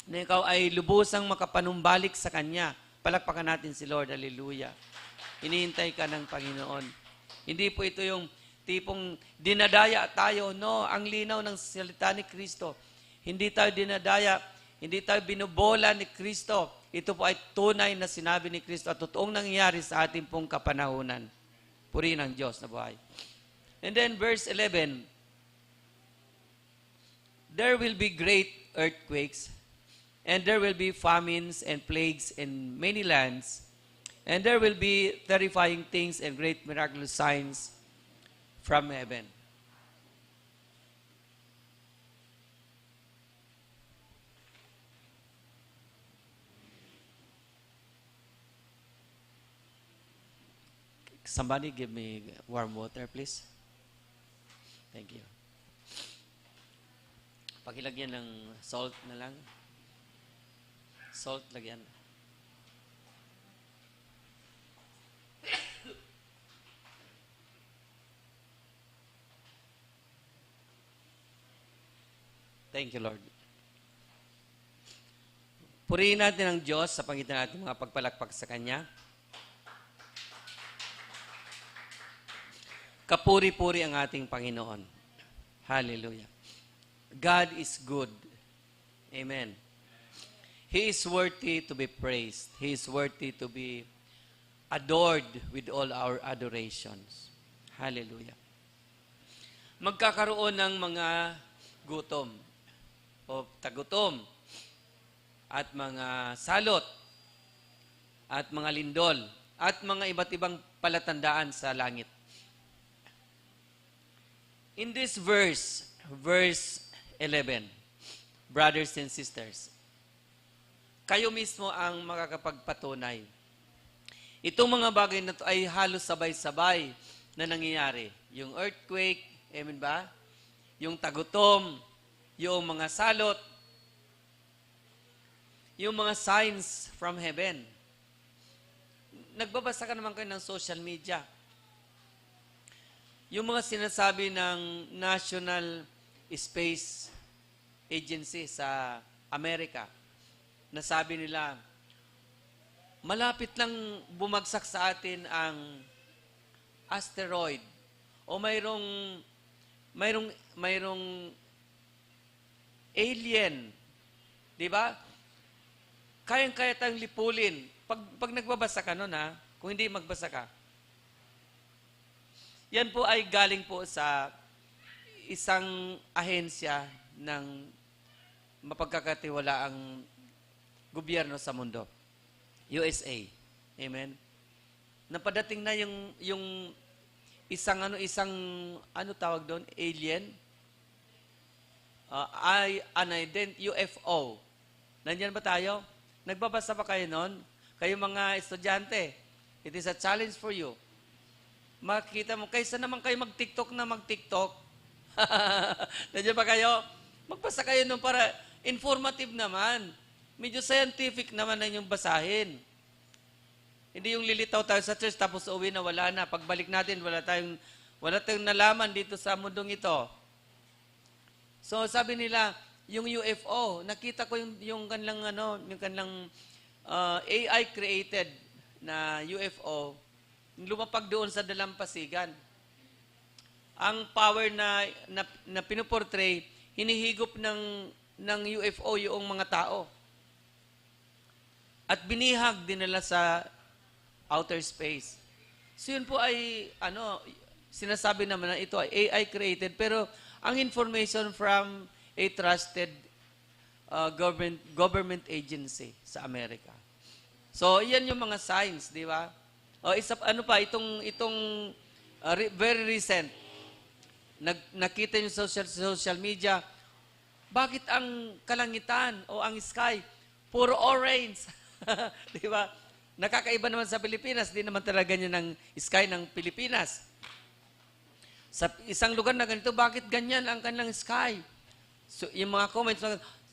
na ikaw ay lubusang makapanumbalik sa Kanya. Palakpakan natin si Lord. Hallelujah. Hinihintay ka ng Panginoon. Hindi po ito yung tipong dinadaya tayo. No, ang linaw ng salita ni Kristo. Hindi tayo dinadaya, hindi tayo binubola ni Kristo. Ito po ay tunay na sinabi ni Kristo at totoong nangyayari sa ating pong kapanahunan. Purihin ang Diyos na buhay. And then verse 11, there will be great earthquakes, and there will be famines and plagues in many lands, and there will be terrifying things and great miraculous signs from heaven. Somebody give me warm water, please. Thank you. Pakilagyan ng salt na lang. Salt lagyan. Thank you, Lord. Purihin natin ang Diyos sa pangitan natin mga pagpalakpak sa Kanya. Kapuri-puri ang ating Panginoon. Hallelujah. God is good. Amen. He is worthy to be praised. He is worthy to be adored with all our adorations. Hallelujah. Magkakaroon ng mga gutom o tagutom at mga salot at mga lindol at mga iba't ibang palatandaan sa langit. In this verse 11, brothers and sisters, kayo mismo ang makakapagpatunay. Itong mga bagay na ito ay halos sabay-sabay na nangyayari. Yung earthquake, amen ba? Yung tagutom, yung mga salot, yung mga signs from heaven. Nagbabasa ka naman kayo ng social media. Yung mga sinasabi ng National Space Agency sa Amerika, nasabi nila, malapit lang bumagsak sa atin ang asteroid o mayroong alien, di ba? Kayang-kaya tayong lipulin. Pag nagbabasa ka nun, ha? Kung hindi magbasa ka. Yan po ay galing po sa isang ahensya ng mapagkakatiwalaang gobyerno sa mundo. USA. Amen. Napadating na yung isang tawag doon, alien, UFO. Nandiyan ba tayo? Nagbabasa pa kayo noon? Kayo mga estudyante, it is a challenge for you. Makikita mo, kaysa naman kayo mag-TikTok na mag-TikTok. Nandiyan ba kayo? Magbasa kayo noon para informative naman. Medyo scientific naman na yung basahin. Hindi yung lilitaw tayo sa church tapos uwi na wala na. Pagbalik natin, wala tayong nalaman dito sa mundong ito. So sabi nila, yung UFO, nakita ko yung kanilang AI created na UFO, lumapag doon sa dalampasigan. Ang power na pinuportray, hinihigop ng UFO yung mga tao. At binihag dinala sa outer space. So yun po ay, sinasabi naman na ito ay AI created, pero ang information from a trusted government agency sa Amerika. So, yan yung mga signs, di ba? O, itong very recent, nakita nyo sa social media, bakit ang kalangitan o ang sky, puro orange? Di ba? Nakakaiba naman sa Pilipinas, di naman talaga ganyan ang sky ng Pilipinas. Sa isang lugar na ganito, bakit ganyan ang kanilang sky? So, yung mga comments,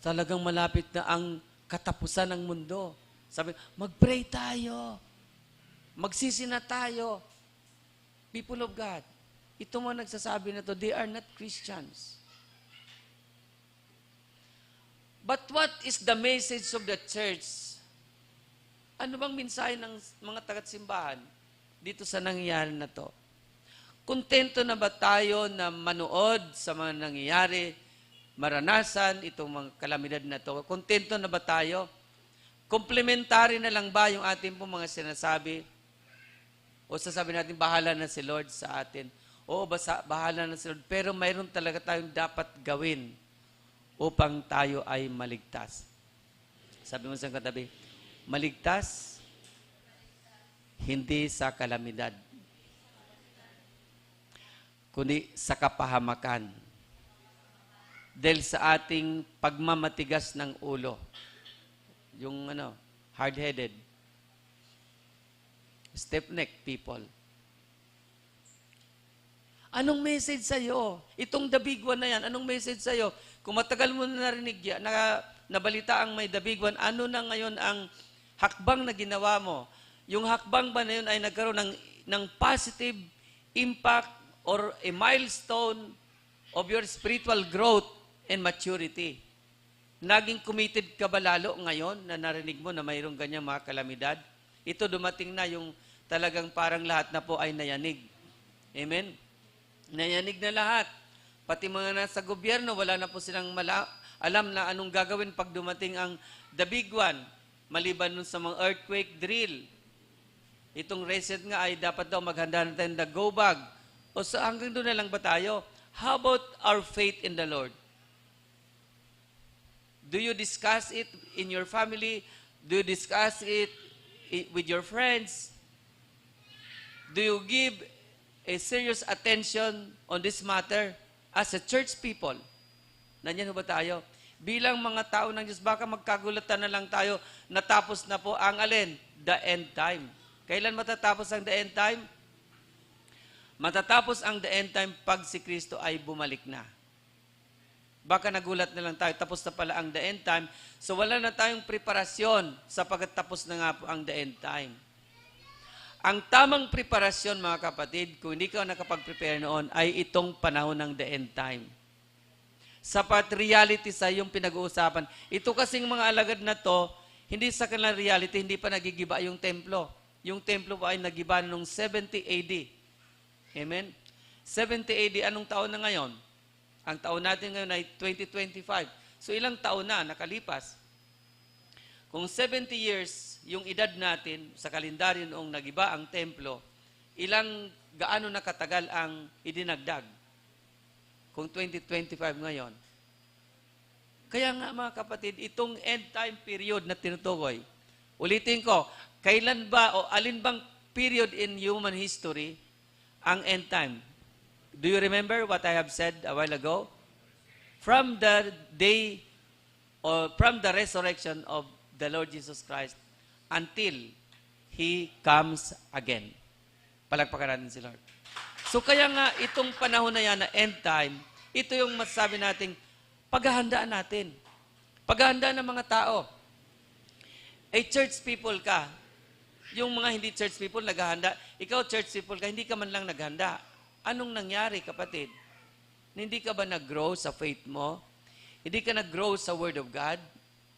talagang malapit na ang katapusan ng mundo. Sabi, mag-pray tayo. Magsisina tayo. People of God, ito mga nagsasabi na to, they are not Christians. But what is the message of the church? Ano bang mensahe ng mga tagat-simbahan dito sa nangyayari na to? Kontento na ba tayo na manood sa mga nangyayari, maranasan itong mga kalamidad na to? Kontento na ba tayo? Komplementary na lang ba yung ating pong mga sinasabi? O sasabi natin, bahala na si Lord sa atin. Oo, bahala na si Lord. Pero mayroon talaga tayong dapat gawin upang tayo ay maligtas. Sabi mo sa katabi, maligtas, hindi sa kalamidad, kundi sa kapahamakan. Dahil sa ating pagmamatigas ng ulo, yung hard-headed, stiff-necked people. Anong message sa'yo? Itong the big one na yan, anong message sa'yo? Kung matagal mo na narinig yan, nabalita ang may the big one, ano na ngayon ang hakbang na ginawa mo? Yung hakbang ba na yun ay nagkaroon ng positive impact or a milestone of your spiritual growth and maturity? Naging committed ka ba lalo ngayon na narinig mo na mayroong ganyang mga kalamidad? Ito dumating na yung talagang parang lahat na po ay nayanig. Amen? Nayanig na lahat. Pati mga nasa gobyerno, wala na po silang alam na anong gagawin pag dumating ang the big one. Maliban nun sa mga earthquake drill. Itong recent nga ay dapat daw maghanda na tayo ng go bag. O sa hanggang doon na lang ba tayo? How about our faith in the Lord? Do you discuss it in your family? Do you discuss it with your friends? Do you give a serious attention on this matter as a church people? Nandiyan ba tayo? Bilang mga tao ng Diyos, baka magkagulatan na lang tayo, natapos na po ang alin? The end time. Kailan matatapos ang the end time? Matatapos ang the end time pag si Kristo ay bumalik na. Baka nagulat na lang tayo, tapos na pala ang the end time. So wala na tayong preparasyon sapagkat tapos na nga po ang the end time. Ang tamang preparasyon, mga kapatid, kung hindi ka nakapag-prepare noon, ay itong panahon ng the end time. Sapat reality sa yung pinag-uusapan. Ito kasing mga alagad na to, Hindi sa kanilang reality, hindi pa nagigiba yung templo. Yung templo pa ay nagiba noong 70 AD. Amen? 70 AD, anong taon na ngayon? Ang taon natin ngayon ay 2025. So ilang taon na nakalipas? Kung 70 years yung edad natin sa kalendaryo noong nagiba ang templo, gaano na katagal ang idinagdag? Kung 2025 ngayon. Kaya nga mga kapatid, itong end time period na tinutukoy, ulitin ko, kailan ba o alin bang period in human history ang end time? Do you remember what I have said a while ago? From the day or from the resurrection of the Lord Jesus Christ until He comes again. Palagpakan natin si Lord. So kaya nga itong panahon na yan na end time, ito yung masasabi nating paghahandaan natin. Paghahandaan ng mga tao. Church people ka. Yung mga hindi church people naghahanda. Ikaw church people ka, hindi ka man lang naghanda. Anong nangyari, kapatid? Hindi ka ba nag-grow sa faith mo? Hindi ka nag-grow sa Word of God?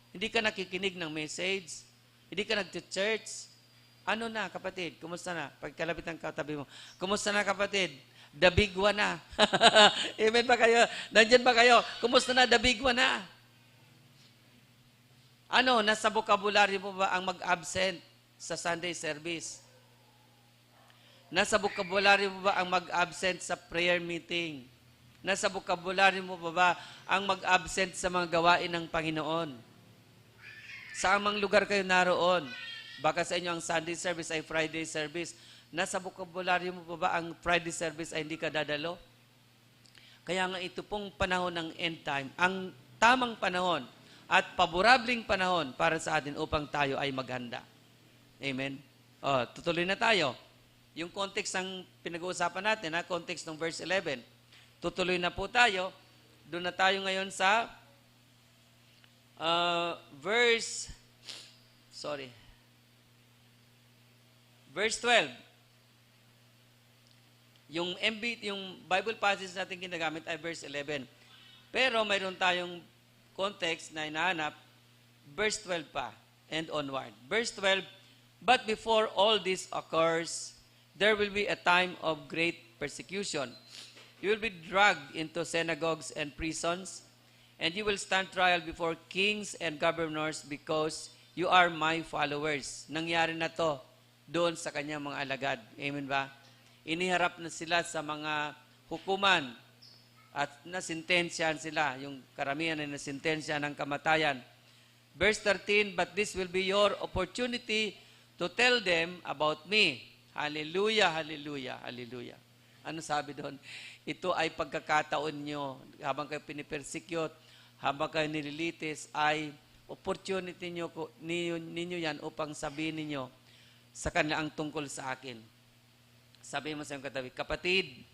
Hindi ka nakikinig ng message? Hindi ka nag-church? Ano na, kapatid? Kumusta na? Pagkalapit ng katabi mo. Kumusta na, kapatid? The big one na. Amen ba kayo? Nandyan ba kayo? Kumusta na? The big one na. Ano, nasa vocabulary mo ba ang mag-absent sa Sunday service? Nasa vocabulary mo ba ang mag-absent sa prayer meeting? Nasa vocabulary mo ba ang mag-absent sa mga gawain ng Panginoon? Sa amang lugar kayo naroon? Baka sa inyo ang Sunday service ay Friday service. Nasa vocabulary mo ba ang Friday service ay hindi ka dadalo? Kaya nga ito pong panahon ng end time, ang tamang panahon at paborableng panahon para sa atin upang tayo ay maghanda. Amen? Tutuloy na tayo. Yung context ng pinag-uusapan natin, context ng verse 11. Tutuloy na po tayo. Doon na tayo ngayon sa verse 12. Yung Bible passage natin ginagamit ay verse 11. Pero mayroon tayong context na hinahanap, verse 12 pa and onward. Verse 12, but before all this occurs, there will be a time of great persecution. You will be dragged into synagogues and prisons, and you will stand trial before kings and governors because you are my followers. Nangyari na to doon sa kanyang mga alagad. Amen ba? Iniharap na sila sa mga hukuman at nasintensyahan sila. Yung karamihan ay nasintensya ng kamatayan. Verse 13, but this will be your opportunity to tell them about me. Hallelujah, hallelujah, hallelujah. Ano sabi doon? Ito ay pagkakataon nyo. Habang kayo pinipersecute, habang kayo nililitis, ay opportunity ninyo yan upang sabihin ninyo sa kanila ang tungkol sa akin. Sabi mo sa iyong katabi, kapatid,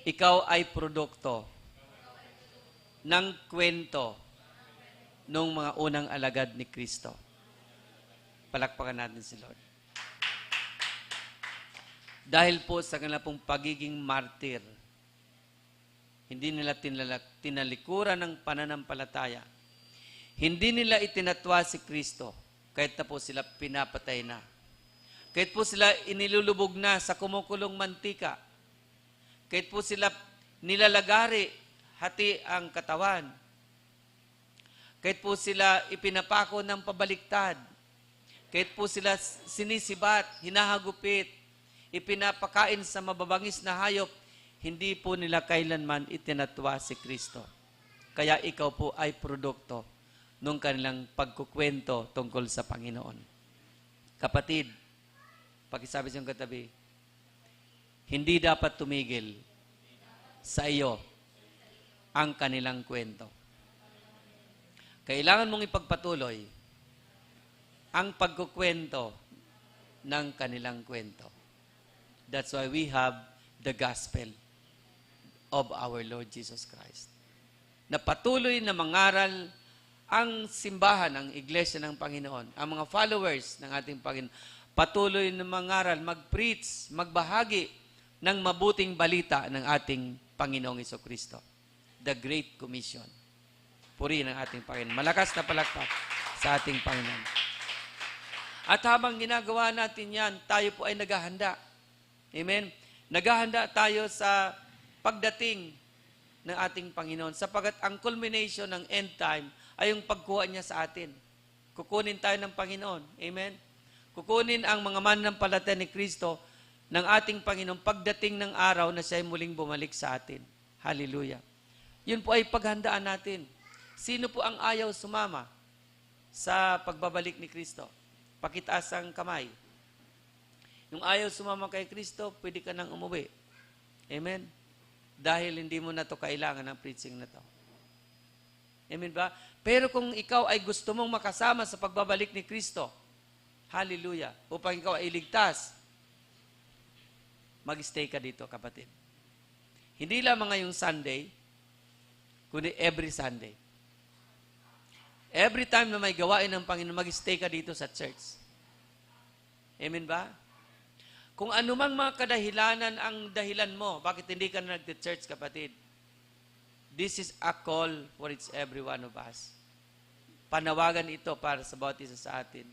ikaw ay produkto ng kwento ng mga unang alagad ni Kristo. Palakpakan natin si Lord. Dahil po sa kanila pong pagiging martir, hindi nila tinalikuran ng pananampalataya. Hindi nila itinatwa si Kristo, kahit na po sila pinapatay na. Kahit po sila inilulubog na sa kumukulong mantika. Kahit po sila nilalagari, hati ang katawan. Kahit po sila ipinapako ng pabaliktad. Kahit po sila sinisibat, hinahagupit, ipinapakain sa mababangis na hayop, hindi po nila kailanman itinatwa si Kristo. Kaya ikaw po ay produkto nung kanilang pagkukwento tungkol sa Panginoon. Kapatid, pakisabi sa iyong katabi, hindi dapat tumigil sa iyo ang kanilang kwento. Kailangan mong ipagpatuloy ang pagkukwento ng kanilang kwento. That's why we have the gospel of our Lord Jesus Christ. Na patuloy na mangaral ang simbahan, ang iglesia ng Panginoon, ang mga followers ng ating Panginoon, patuloy na mangaral, mag-preach, magbahagi ng mabuting balita ng ating Panginoong Jesucristo. The Great Commission. Purihin ang ating Panginoon. Malakas na palakpak sa ating Panginoon. At habang ginagawa natin yan, tayo po ay naghahanda. Amen? Naghahanda tayo sa pagdating ng ating Panginoon sapagkat ang culmination ng end time ay yung pagkuha niya sa atin. Kukunin tayo ng Panginoon. Amen? Kukunin ang mga mananampalataya ni Kristo ng ating Panginoon pagdating ng araw na siya ay muling bumalik sa atin. Hallelujah. Yun po ay paghandaan natin. Sino po ang ayaw sumama sa pagbabalik ni Kristo? Pakitaas ang kamay. Yung ayaw sumama kay Kristo, pwede ka nang umuwi. Amen? Dahil hindi mo na to kailangan ng preaching na to. Amen ba? Pero kung ikaw ay gusto mong makasama sa pagbabalik ni Kristo, hallelujah, upang ikaw ay iligtas, mag-stay ka dito, kapatid. Hindi lamang ngayong Sunday, kundi every Sunday. Every time na may gawain ng Panginoon, mag-stay ka dito sa church. Amen ba? Kung anumang mga kadahilanan ang dahilan mo, bakit hindi ka na nag-church, kapatid? This is a call for each every one of us. Panawagan ito para sa bawat isa sa atin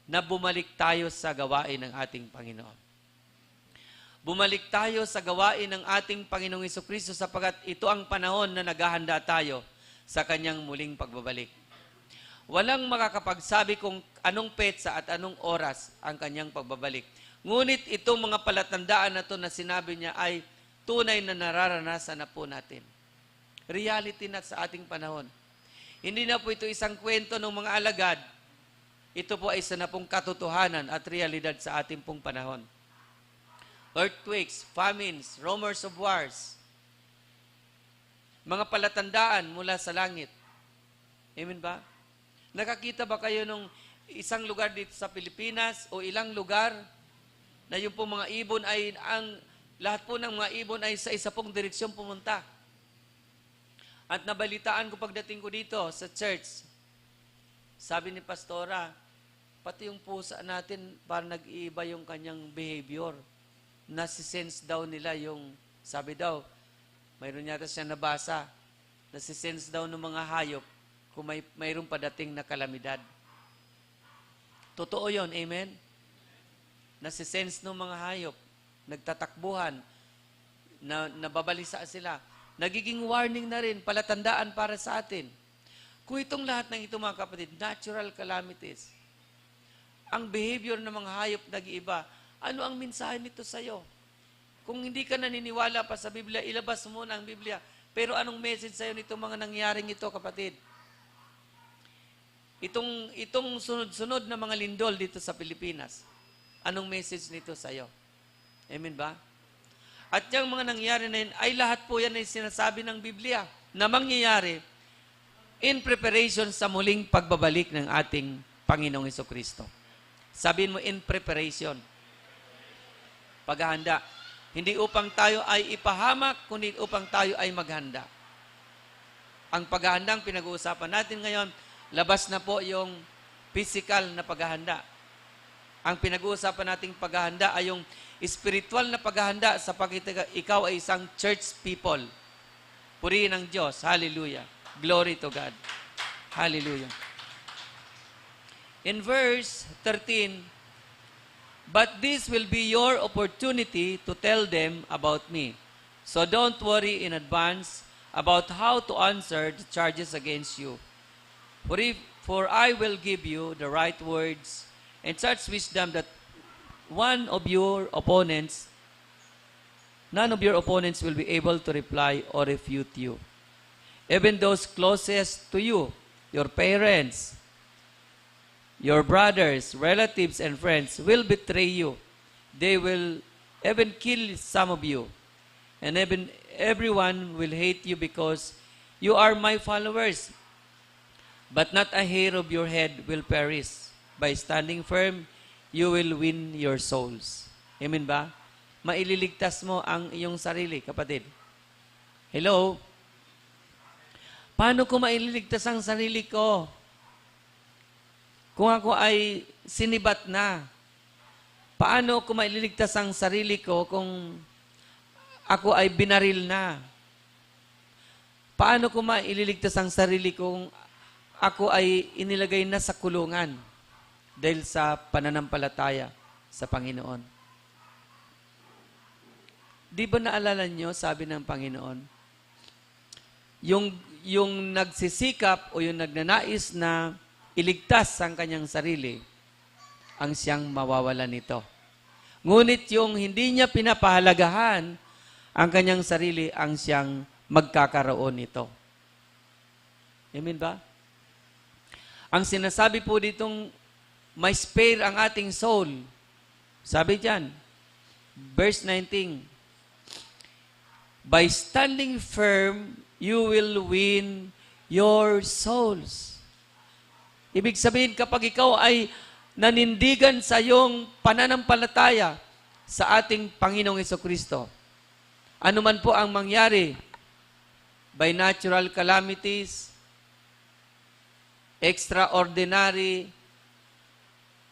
na bumalik tayo sa gawain ng ating Panginoon. Bumalik tayo sa gawain ng ating Panginoong Jesucristo sapagkat ito ang panahon na naghahanda tayo sa kanyang muling pagbabalik. Walang makakapagsabi kung anong petsa at anong oras ang kanyang pagbabalik. Ngunit itong mga palatandaan na ito na sinabi niya ay tunay na nararanasan na po natin. Reality na sa ating panahon. Hindi na po ito isang kwento ng mga alagad. Ito po ay isa na pong katotohanan at realidad sa ating pong panahon. Earthquakes, famines, rumors of wars. Mga palatandaan mula sa langit. Amen ba? Nakakita ba kayo nung isang lugar dito sa Pilipinas o ilang lugar na yung po mga ibon ay, lahat po ng mga ibon ay sa isa pong direksyon pumunta. At nabalitaan ko pagdating ko dito sa church, sabi ni Pastora, pati yung pusa natin parang nag-iiba yung kanyang behavior. Nasisense daw nila yung, sabi daw, mayroon yata siya nabasa, nasisense daw ng mga hayop kung mayroong padating na kalamidad. Totoo yun, amen? Nasisense ng mga hayop, nagtatakbuhan, nababalisa sila. Nagiging warning na rin, palatandaan para sa atin. Kung itong lahat ng ito, mga kapatid, natural calamities, ang behavior ng mga hayop nag-iiba, ano ang mensahe nito sa'yo? Kung hindi ka naniniwala pa sa Biblia, ilabas mo na ang Biblia. Pero anong message sa'yo nitong mga nangyaring ito, kapatid? Itong sunod-sunod na mga lindol dito sa Pilipinas, anong message nito sa'yo? Amen ba? At yung mga nangyari na yun, ay lahat po yan ay sinasabi ng Biblia na mangyayari in preparation sa muling pagbabalik ng ating Panginoong Jesucristo. Sabihin mo, in preparation. Paghahanda. Hindi upang tayo ay ipahamak, kundi upang tayo ay maghanda. Ang paghahandang pinag-uusapan natin ngayon, labas na po yung physical na paghahanda. Ang pinag-uusapan nating paghahanda ay yung spiritual na paghahanda sapagkat ikaw ay isang church people. Purihin ang Diyos. Hallelujah. Glory to God. Hallelujah. In verse 13, but this will be your opportunity to tell them about me. So don't worry in advance about how to answer the charges against you. For I will give you the right words and such wisdom that none of your opponents will be able to reply or refute you. Even those closest to you, your parents, your brothers, relatives, and friends will betray you. They will even kill some of you. And even everyone will hate you because you are my followers. But not a hair of your head will perish. By standing firm, you will win your souls. Amen ba? Maililigtas mo ang iyong sarili, kapatid. Hello? Paano ko maililigtas ang sarili ko? Kung ako ay sinibat na, paano ko maililigtas ang sarili ko kung ako ay binaril na? Paano ko maililigtas ang sarili ko kung ako ay inilagay na sa kulungan dahil sa pananampalataya sa Panginoon. Di ba naalala nyo, sabi ng Panginoon, yung nagsisikap o yung nagnanais na iligtas ang kanyang sarili, ang siyang mawawalan nito. Ngunit yung hindi niya pinapahalagahan ang kanyang sarili, ang siyang magkakaroon nito. Amen ba? Ang sinasabi po ditong may spare ang ating soul. Sabi diyan, verse 19, by standing firm, you will win your souls. Ibig sabihin, kapag ikaw ay nanindigan sa iyong pananampalataya sa ating Panginoong Hesukristo, ano man po ang mangyari, by natural calamities, extraordinary,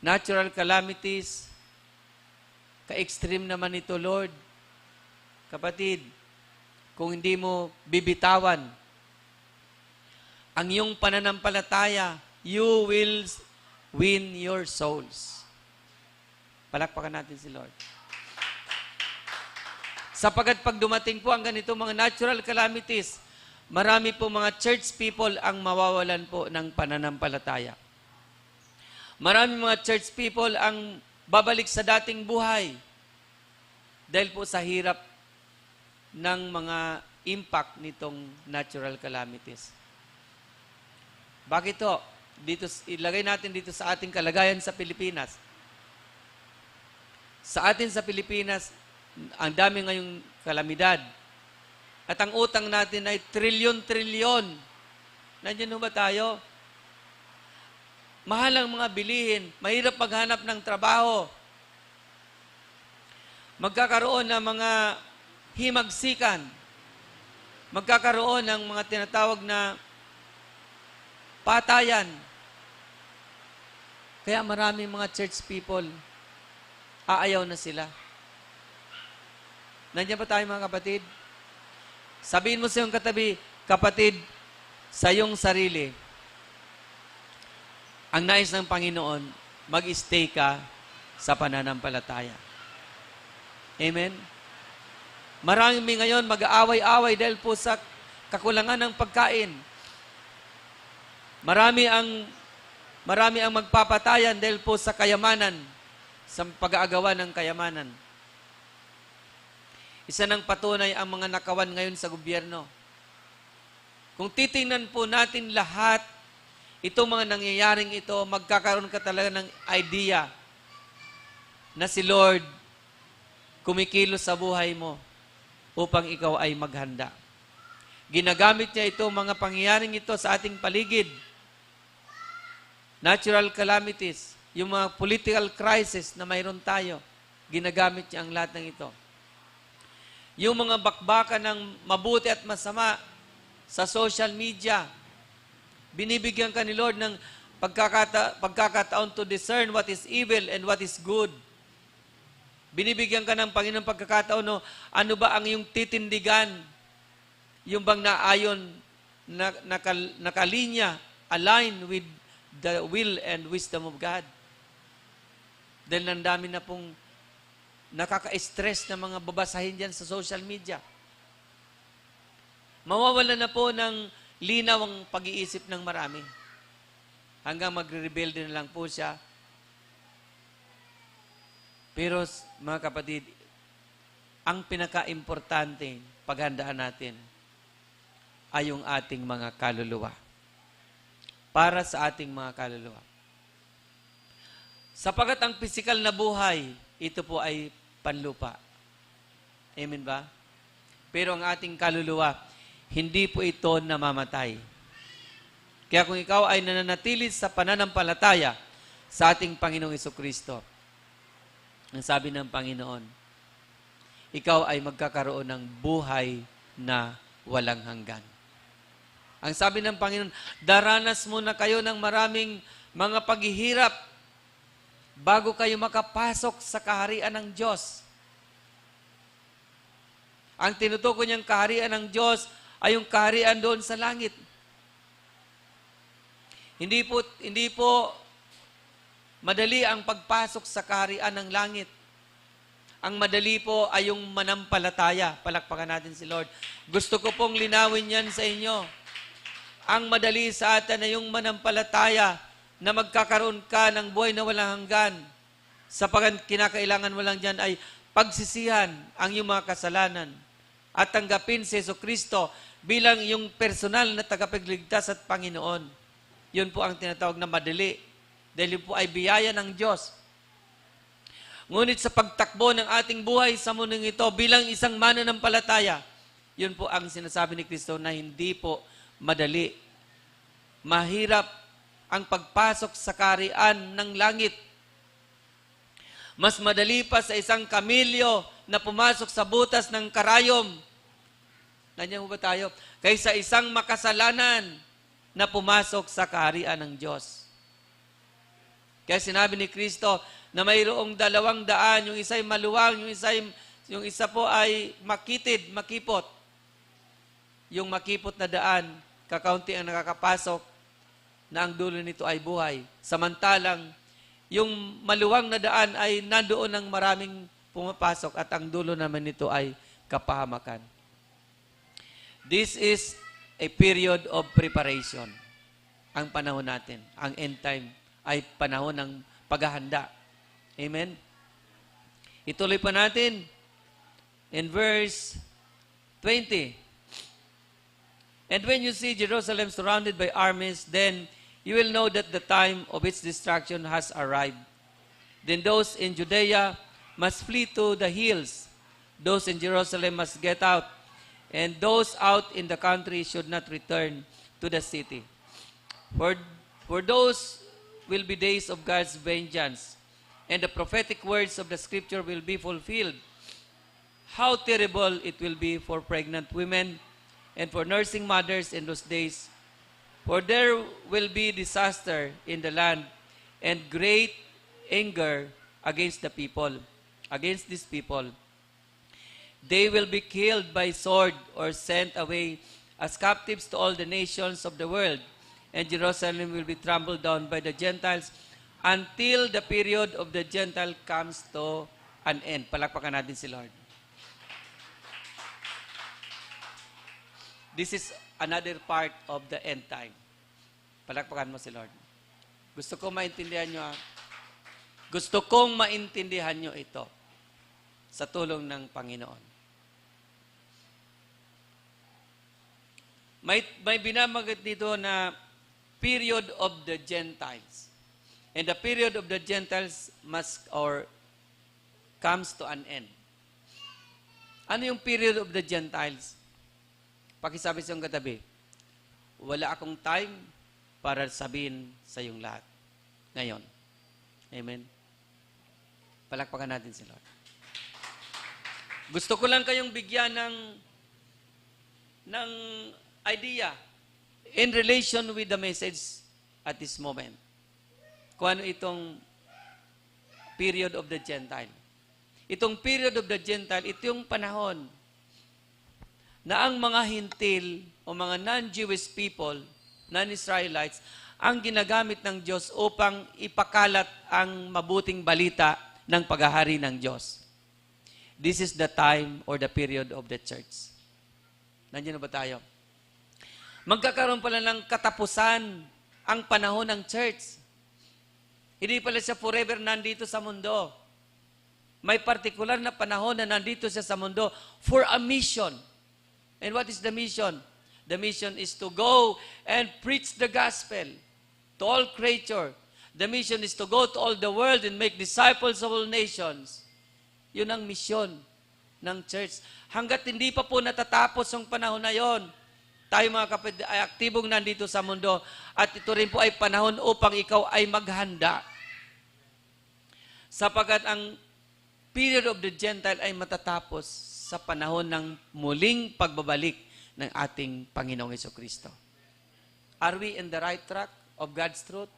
natural calamities, ka-extreme naman ito, Lord. Kapatid, kung hindi mo bibitawan ang iyong pananampalataya, you will win your souls. Palakpakan natin si Lord. Sapagat pag dumating po ang ganito mga natural calamities, marami po mga church people ang mawawalan po ng pananampalataya. Marami mga church people ang babalik sa dating buhay dahil po sa hirap ng mga impact nitong natural calamities. Bakit to? Dito, ilagay natin dito sa ating kalagayan sa Pilipinas. Sa atin sa Pilipinas, ang dami ngayong kalamidad. At ang utang natin ay trilyon-trilyon. Nandiyan ba tayo? Mahal ang mga bilihin. Mahirap maghanap ng trabaho. Magkakaroon ng mga himagsikan. Magkakaroon ng mga tinatawag na patayan. Kaya maraming mga church people, aayaw na sila. Nandiyan ba tayo mga kapatid? Sabihin mo sa iyong katabi, kapatid, sa iyong sarili, ang nais ng Panginoon, mag-stay ka sa pananampalataya. Amen? Marami ngayon mag-aaway-away dahil po sa kakulangan ng pagkain. Marami ang magpapatayan dahil po sa kayamanan, sa pag-aagawan ng kayamanan. Isa ng patunay ang mga nakawan ngayon sa gobyerno. Kung titingnan po natin lahat, itong mga nangyayaring ito, magkakaroon ka talaga ng idea na si Lord kumikilos sa buhay mo upang ikaw ay maghanda. Ginagamit niya ito, mga pangyayaring ito sa ating paligid. Natural calamities, yung mga political crisis na mayroon tayo, ginagamit niya ang lahat ng ito. Yung mga bakbakan ng mabuti at masama sa social media, binibigyan ka ni Lord ng pagkakataon to discern what is evil and what is good. Binibigyan ka ng Panginoon pagkakataon, no, ano ba ang iyong titindigan? Yung bang naayon, nakalinya, align with the will and wisdom of God. Dahil ang dami na pong nakaka-stress na mga babasahin dyan sa social media. Mawawala na po ng linaw ang pag-iisip ng marami. Hanggang magre-rebelde na lang po siya. Pero mga kapatid, ang pinaka-importante paghandaan natin ay yung ating mga kaluluwa. Para sa ating mga kaluluwa. Sapagat ang pisikal na buhay, ito po ay panlupa. Amen ba? Pero ang ating kaluluwa, hindi po ito namamatay. Kaya kung ikaw ay nananatili sa pananampalataya sa ating Panginoong Hesukristo, ang sabi ng Panginoon, ikaw ay magkakaroon ng buhay na walang hanggan. Ang sabi ng Panginoon, daranas muna kayo ng maraming mga paghihirap bago kayo makapasok sa kaharian ng Diyos. Ang tinutukoy niyang kaharian ng Diyos ay yung kaharian doon sa langit. Hindi po madali ang pagpasok sa kaharian ng langit. Ang madali po ay yung manampalataya. Palakpakan natin si Lord. Gusto ko pong linawin yan sa inyo. Ang madali sa atin ay yung manampalataya na magkakaroon ka ng buhay na walang hanggan. Sapagat kinakailangan mo lang dyan ay pagsisihan ang iyong mga kasalanan at tanggapin si Jesucristo bilang yung personal na tagapagligtas at Panginoon. Yun po ang tinatawag na madali. Dahil yun po ay biyaya ng Diyos. Ngunit sa pagtakbo ng ating buhay sa mundong ito bilang isang mananampalataya, yun po ang sinasabi ni Kristo na hindi po madali. Mahirap ang pagpasok sa kaharian ng langit. Mas madali pa sa isang kamilyo na pumasok sa butas ng karayom. Nandiyan ba tayo? Kaysa isang makasalanan na pumasok sa kaharian ng Diyos. Kaya sinabi ni Kristo na mayroong 200, yung isa ay maluwang, yung isa po ay makitid, makipot. Yung makipot na daan, kakaunti ang nakakapasok na ang dulo nito ay buhay. Samantalang, yung maluwang na daan ay nandoon ng maraming pumapasok at ang dulo naman nito ay kapahamakan. This is a period of preparation. Ang panahon natin, ang end time, ay panahon ng paghahanda. Amen? Ituloy pa natin in verse 20. And when you see Jerusalem surrounded by armies, then you will know that the time of its destruction has arrived. Then those in Judea must flee to the hills. Those in Jerusalem must get out. And those out in the country should not return to the city. For those will be days of God's vengeance, and the prophetic words of the scripture will be fulfilled. How terrible it will be for pregnant women and for nursing mothers in those days. For there will be disaster in the land and great anger against the people, against these people. They will be killed by sword or sent away as captives to all the nations of the world, and Jerusalem will be trampled down by the Gentiles until the period of the Gentile comes to an end. Palakpakan natin si Lord. This is another part of the end time. Palakpakan mo si Lord. Gusto kong maintindihan nyo. Gusto kong maintindihan nyo ito sa tulong ng Panginoon. May binamagat dito na period of the Gentiles. And the period of the Gentiles comes to an end. Ano yung period of the Gentiles? Pakisabi sa iyong katabi, wala akong time para sabihin sa iyong lahat. Ngayon. Amen? Palakpakan natin si Lord. Gusto ko lang kayong bigyan ng idea in relation with the message at this moment. Kung ano itong period of the Gentile. Itong period of the Gentile, ito yung panahon na ang mga hintil o mga non-Jewish people, non-Israelites, ang ginagamit ng Diyos upang ipakalat ang mabuting balita ng paghahari ng Diyos. This is the time or the period of the church. Nandiyan na ba tayo? Magkakaroon pala ng katapusan ang panahon ng church. Hindi pala siya forever nandito sa mundo. May particular na panahon na nandito siya sa mundo for a mission. And what is the mission? The mission is to go and preach the gospel to all creature. The mission is to go to all the world and make disciples of all nations. Yun ang mission ng church. Hanggat hindi pa po natatapos ang panahon na yon, tayo mga kapatid ay aktibong nandito sa mundo at ito rin po ay panahon upang ikaw ay maghanda. Sapagkat ang period of the Gentile ay matatapos sa panahon ng muling pagbabalik ng ating Panginoong Jesucristo. Are we in the right track of God's truth?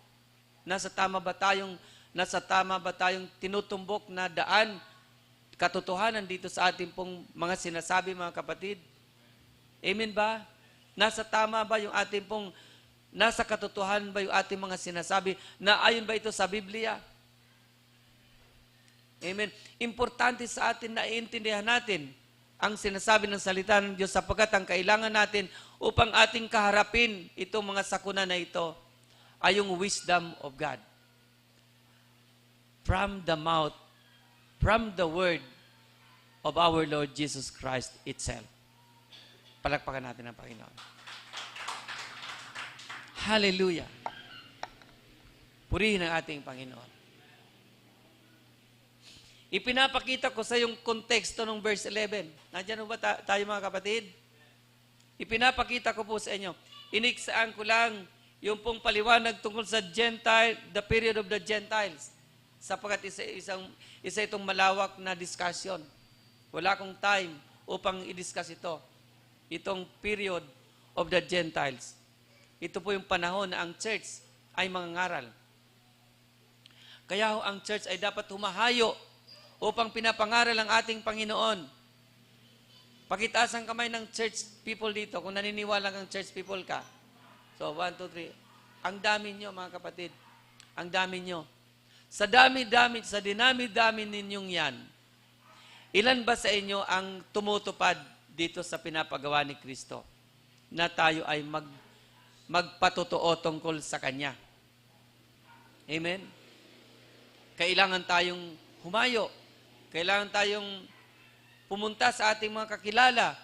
Nasa tama ba tayong tinutumbok na daan, katotohanan dito sa ating pong mga sinasabi, mga kapatid? Amen ba? Nasa tama ba yung ating pong Nasa katotohanan ba yung ating mga sinasabi na ayon ba ito sa Biblia? Amen. Importante sa atin na iintindihan natin ang sinasabi ng salita ng Diyos sapagkat ang kailangan natin upang ating kaharapin itong mga sakuna na ito ay yung wisdom of God. From the mouth, from the word of our Lord Jesus Christ itself. Palakpakan natin ang Panginoon. Hallelujah. Purihin ang ating Panginoon. Ipinapakita ko sa yung konteksto ng verse 11. Nandiyan ba tayo mga kapatid? Ipinapakita ko po sa inyo. Iniksaan ko lang yung pong paliwanag tungkol sa Gentile, the period of the Gentiles. Sapagkat isa itong malawak na discussion. Wala akong time upang i-discuss ito. Itong period of the Gentiles. Ito po yung panahon na ang church ay mangangaral. Kaya ang church ay dapat humahayo upang pinapangaral ang ating Panginoon. Pakitaas ang kamay ng church people dito kung naniniwala kang church people ka. So, 1, 2, 3. Ang dami nyo, mga kapatid. Ang dami nyo. Sa dinami-dami ninyong yan, ilan ba sa inyo ang tumutupad dito sa pinapagawa ni Kristo na tayo ay magpatotoo tungkol sa Kanya? Amen? Kailangan tayong humayo. Kailangan tayong pumunta sa ating mga kakilala,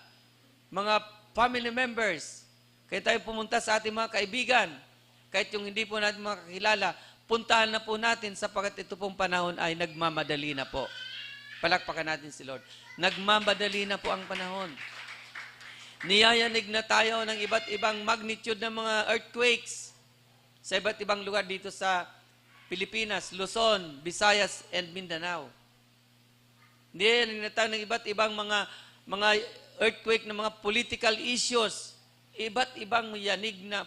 mga family members. Kaya tayo pumunta sa ating mga kaibigan. Kahit yung hindi po natin mga kakilala, puntahan na po natin sapagkat ito pong panahon ay nagmamadali na po. Palakpakan natin si Lord. Nagmamadali na po ang panahon. Niyayanig na tayo ng iba't ibang magnitude ng mga earthquakes sa iba't ibang lugar dito sa Pilipinas, Luzon, Visayas, and Mindanao. Niyayanig na tayo ng iba't ibang mga earthquake na mga political issues. Iba't ibang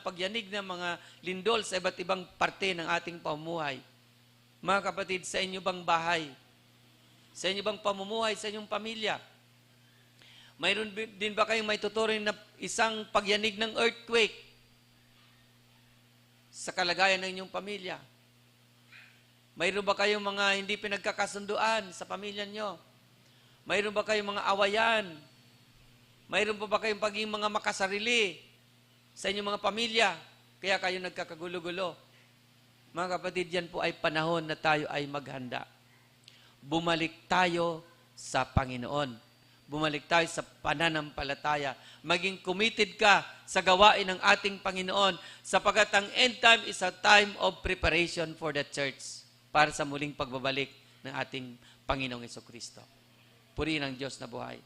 pagyanig na mga lindol sa iba't ibang parte ng ating pamumuhay. Mga kapatid, sa inyo bang bahay? Sa inyo bang pamumuhay, sa inyong pamilya? Mayroon din ba kayong may tuturing na isang pagyanig ng earthquake sa kalagayan ng inyong pamilya? Mayroon ba kayong mga hindi pinagkakasunduan sa pamilya nyo? Mayroon ba kayong mga awayan? Mayroon pa ba kayong paging mga makasarili sa inyong mga pamilya? Kaya kayo nagkakagulo-gulo. Mga kapatid, yan po ay panahon na tayo ay maghanda. Bumalik tayo sa Panginoon. Bumalik tayo sa pananampalataya. Maging committed ka sa gawain ng ating Panginoon sapagkat ang end time is a time of preparation for the church para sa muling pagbabalik ng ating Panginoong Jesucristo. Purihin ang Diyos na buhay.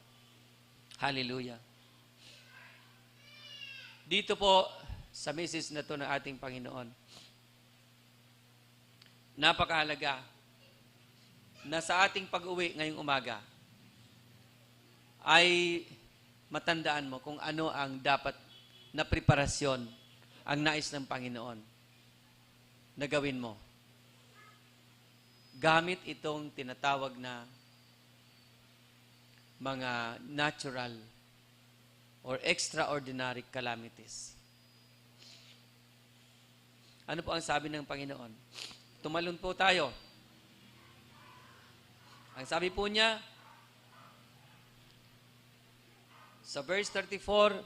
Hallelujah. Dito po, sa message na to ng ating Panginoon, napakahalaga na sa ating pag-uwi ngayong umaga, ay matandaan mo kung ano ang dapat na preparasyon ang nais ng Panginoon na gawin mo. Gamit itong tinatawag na mga natural or extraordinary calamities. Ano po ang sabi ng Panginoon? Tumalon po tayo. Ang sabi po niya, sa verse 34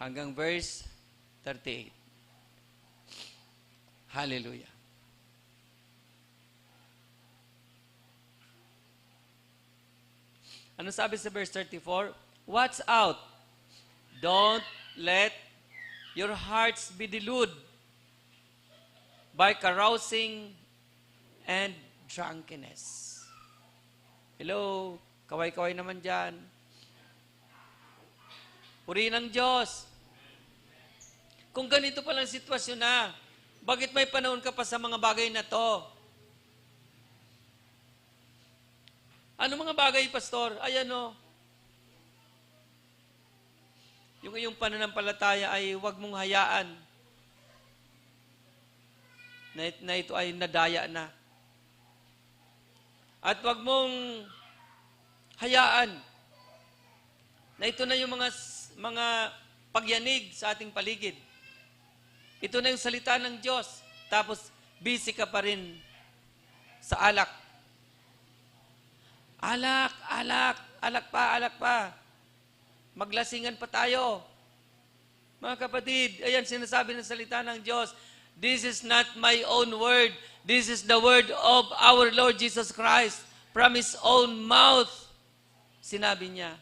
hanggang verse 38. Hallelujah. Ano sabi sa verse 34? Watch out. Don't let your hearts be deluded by carousing and drunkenness. Hello? Kaway-kaway naman dyan. Purihin ang Diyos. Kung ganito palang sitwasyon na, bakit may panahon ka pa sa mga bagay na to? Ano mga bagay, Pastor? Ayan o. Yung iyong pananampalataya ay huwag mong hayaan na ito ay nadaya na. At huwag mong hayaan na ito na yung mga pagyanig sa ating paligid. Ito na yung salita ng Diyos. Tapos, busy ka pa rin sa alak. Alak, alak, alak pa. Maglasingan pa tayo. Mga kapatid, ayan sinasabi ng salita ng Diyos, this is not my own word. This is the word of our Lord Jesus Christ from His own mouth. Sinabi niya.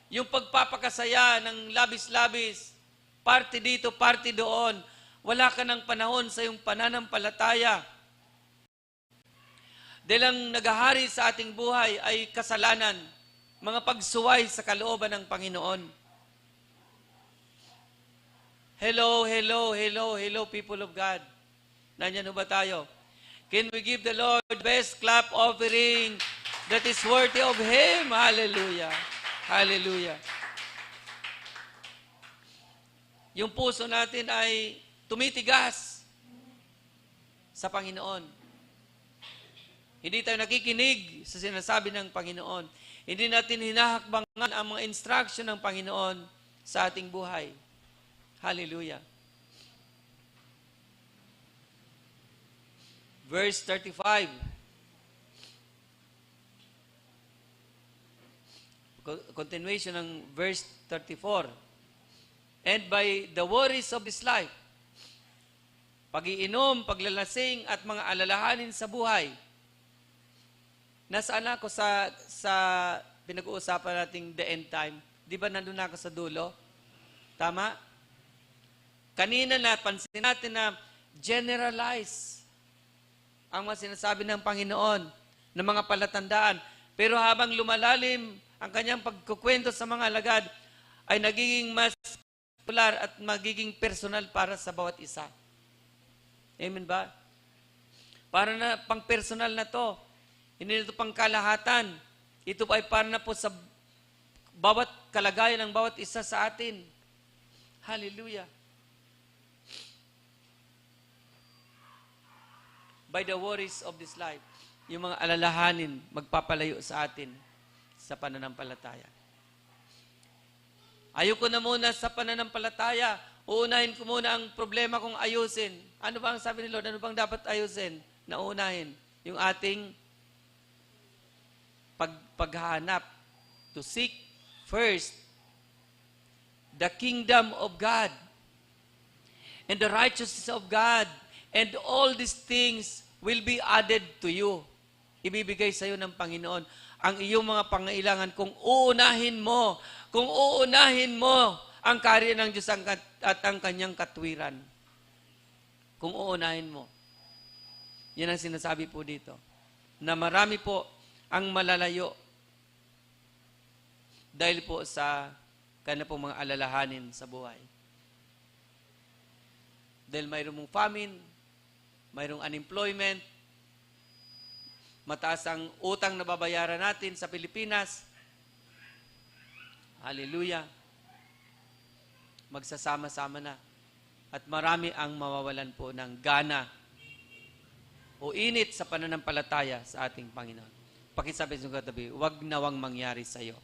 Yung pagpapakasaya ng labis-labis, parte dito, parte doon, wala ka ng panahon sa iyong pananampalataya. Dahil ang naghahari sa ating buhay ay kasalanan, mga pagsuway sa kalooban ng Panginoon. Hello, hello, hello, hello, people of God. Nandiyan ba tayo? Can we give the Lord the best clap offering that is worthy of Him? Hallelujah. Hallelujah. Yung puso natin ay tumitigas sa Panginoon. Hindi tayo nakikinig sa sinasabi ng Panginoon. Hindi natin hinahakbangan ang mga instruction ng Panginoon sa ating buhay. Hallelujah. Verse 35. Continuation ng verse 34. And by the worries of this life, pag-iinom, paglalasing, at mga alalahanin sa buhay. Nasaan ako sa pinag-uusapan nating the end time? Di ba nandun ako sa dulo? Tama? Kanina napansin natin na generalize ang mga sinasabi ng Panginoon ng mga palatandaan. Pero habang lumalalim ang kanyang pagkukwento sa mga alagad, ay nagiging mas popular at magiging personal para sa bawat isa. Amen ba? Para na pang personal na to. Hindi ito pang kalahatan. Ito ay para na po sa bawat kalagayan ng bawat isa sa atin. Hallelujah. By the worries of this life, yung mga alalahanin magpapalayo sa atin sa pananampalataya. Ayoko na muna sa pananampalataya. Uunahin ko muna ang problema kong ayusin. Ano ba ang sabi ni Lord? Ano bang dapat ayusin? Naunahin. Yung ating paghahanap. To seek first the kingdom of God and the righteousness of God, and all these things will be added to you. Ibibigay sa iyo ng Panginoon ang iyong mga pangailangan kung uunahin mo ang karya ng Diyos at ang kanyang katwiran. Kung uunahin mo. Yan ang sinasabi po dito. Na marami po ang malalayo dahil po sa kanya po mga alalahanin sa buhay. Dahil mayroong mong famine, mayroong unemployment, mataas ang utang na babayaran natin sa Pilipinas. Hallelujah. Magsasama-sama na. At marami ang mawawalan po ng gana o init sa pananampalataya sa ating Panginoon. Pakisabi sa katabi, huwag nawang mangyari sa iyo.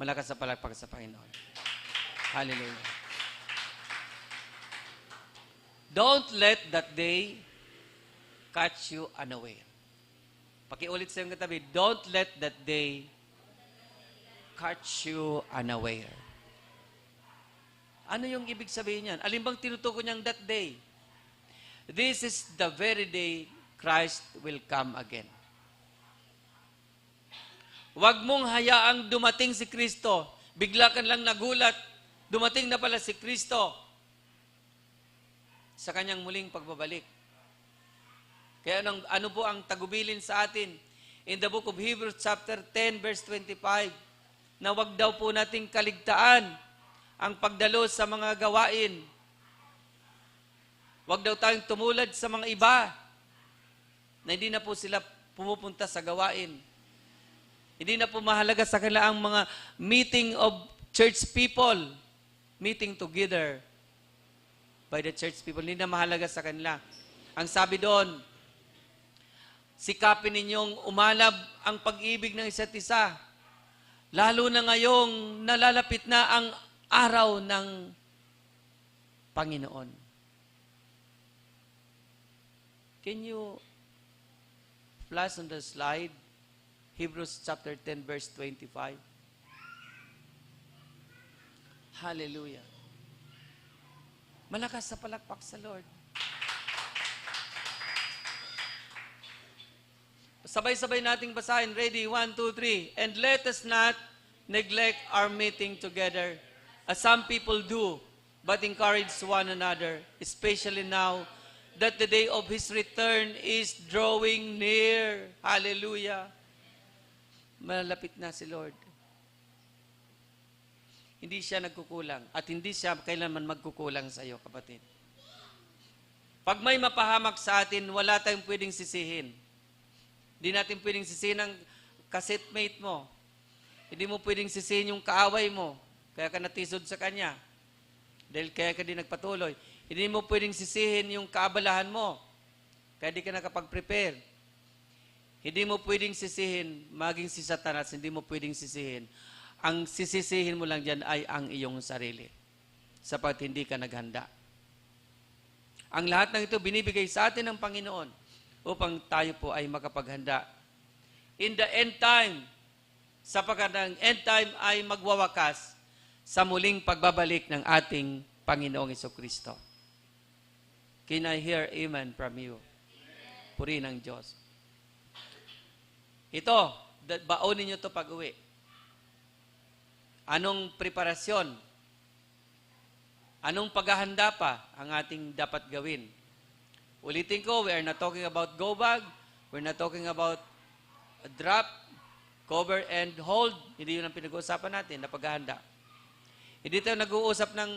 Malakas sa palakpak sa Panginoon. Hallelujah. Don't let that day catch you unaware. Pakiulit sa iyong katabi, don't let that day catch you unaware. Ano yung ibig sabihin niyan? Alin bang tinutukoy niyang that day? This is the very day Christ will come again. Huwag mong hayaang dumating si Kristo. Bigla ka lang nagulat, dumating na pala si Kristo sa kanyang muling pagbabalik. Kaya ano po ang tagubilin sa atin? In the book of Hebrews chapter 10 verse 25, na wag daw po nating kaligtaan ang pagdalo sa mga gawain. Wag daw tayong tumulad sa mga iba na hindi na po sila pumupunta sa gawain. Hindi na po mahalaga sa kanila ang mga meeting of church people, meeting together by the church people. Hindi na mahalaga sa kanila. Ang sabi doon, sikapin ninyong umalab ang pag-ibig ng isa't isa. Lalo na ngayong nalalapit na ang araw ng Panginoon. Can you flash on the slide? Hebrews chapter 10, verse 25. Hallelujah. Malakas sa palakpak sa Lord. Sabay-sabay nating basahin. Ready? 1, 2, 3. And let us not neglect our meeting together, as some people do, but encourage one another, especially now that the day of His return is drawing near. Hallelujah. Malapit na si Lord. Hindi siya nagkukulang at hindi siya kailanman magkukulang sa iyo, kapatid. Pag may mapahamak sa atin, wala tayong pwedeng sisihin. Hindi natin pwedeng sisihin ang kasetmate mo. Hindi mo pwedeng sisihin yung kaaway mo, kaya ka natisod sa kanya. Dahil kaya ka din nagpatuloy. Hindi mo pwedeng sisihin yung kaabalahan mo, kaya di ka nakapag-prepare. Hindi mo pwedeng sisihin, maging si Satanas, hindi mo pwedeng sisihin. Ang sisisihin mo lang dyan ay ang iyong sarili, sapat hindi ka naghanda. Ang lahat ng ito binibigay sa atin ng Panginoon upang tayo po ay makapaghanda. In the end time, sapagkat ang end time ay magwawakas sa muling pagbabalik ng ating Panginoong Jesucristo. Can I hear amen from you? Purihin ng Diyos. Ito, baonin nyo ito pag-uwi. Anong preparasyon? Anong paghahanda pa ang ating dapat gawin? Ulitin ko, we are not talking about go bag, we're not talking about drop, cover, and hold. Hindi yun ang pinag-uusapan natin na paghahanda. Hindi tayo nag-uusap ng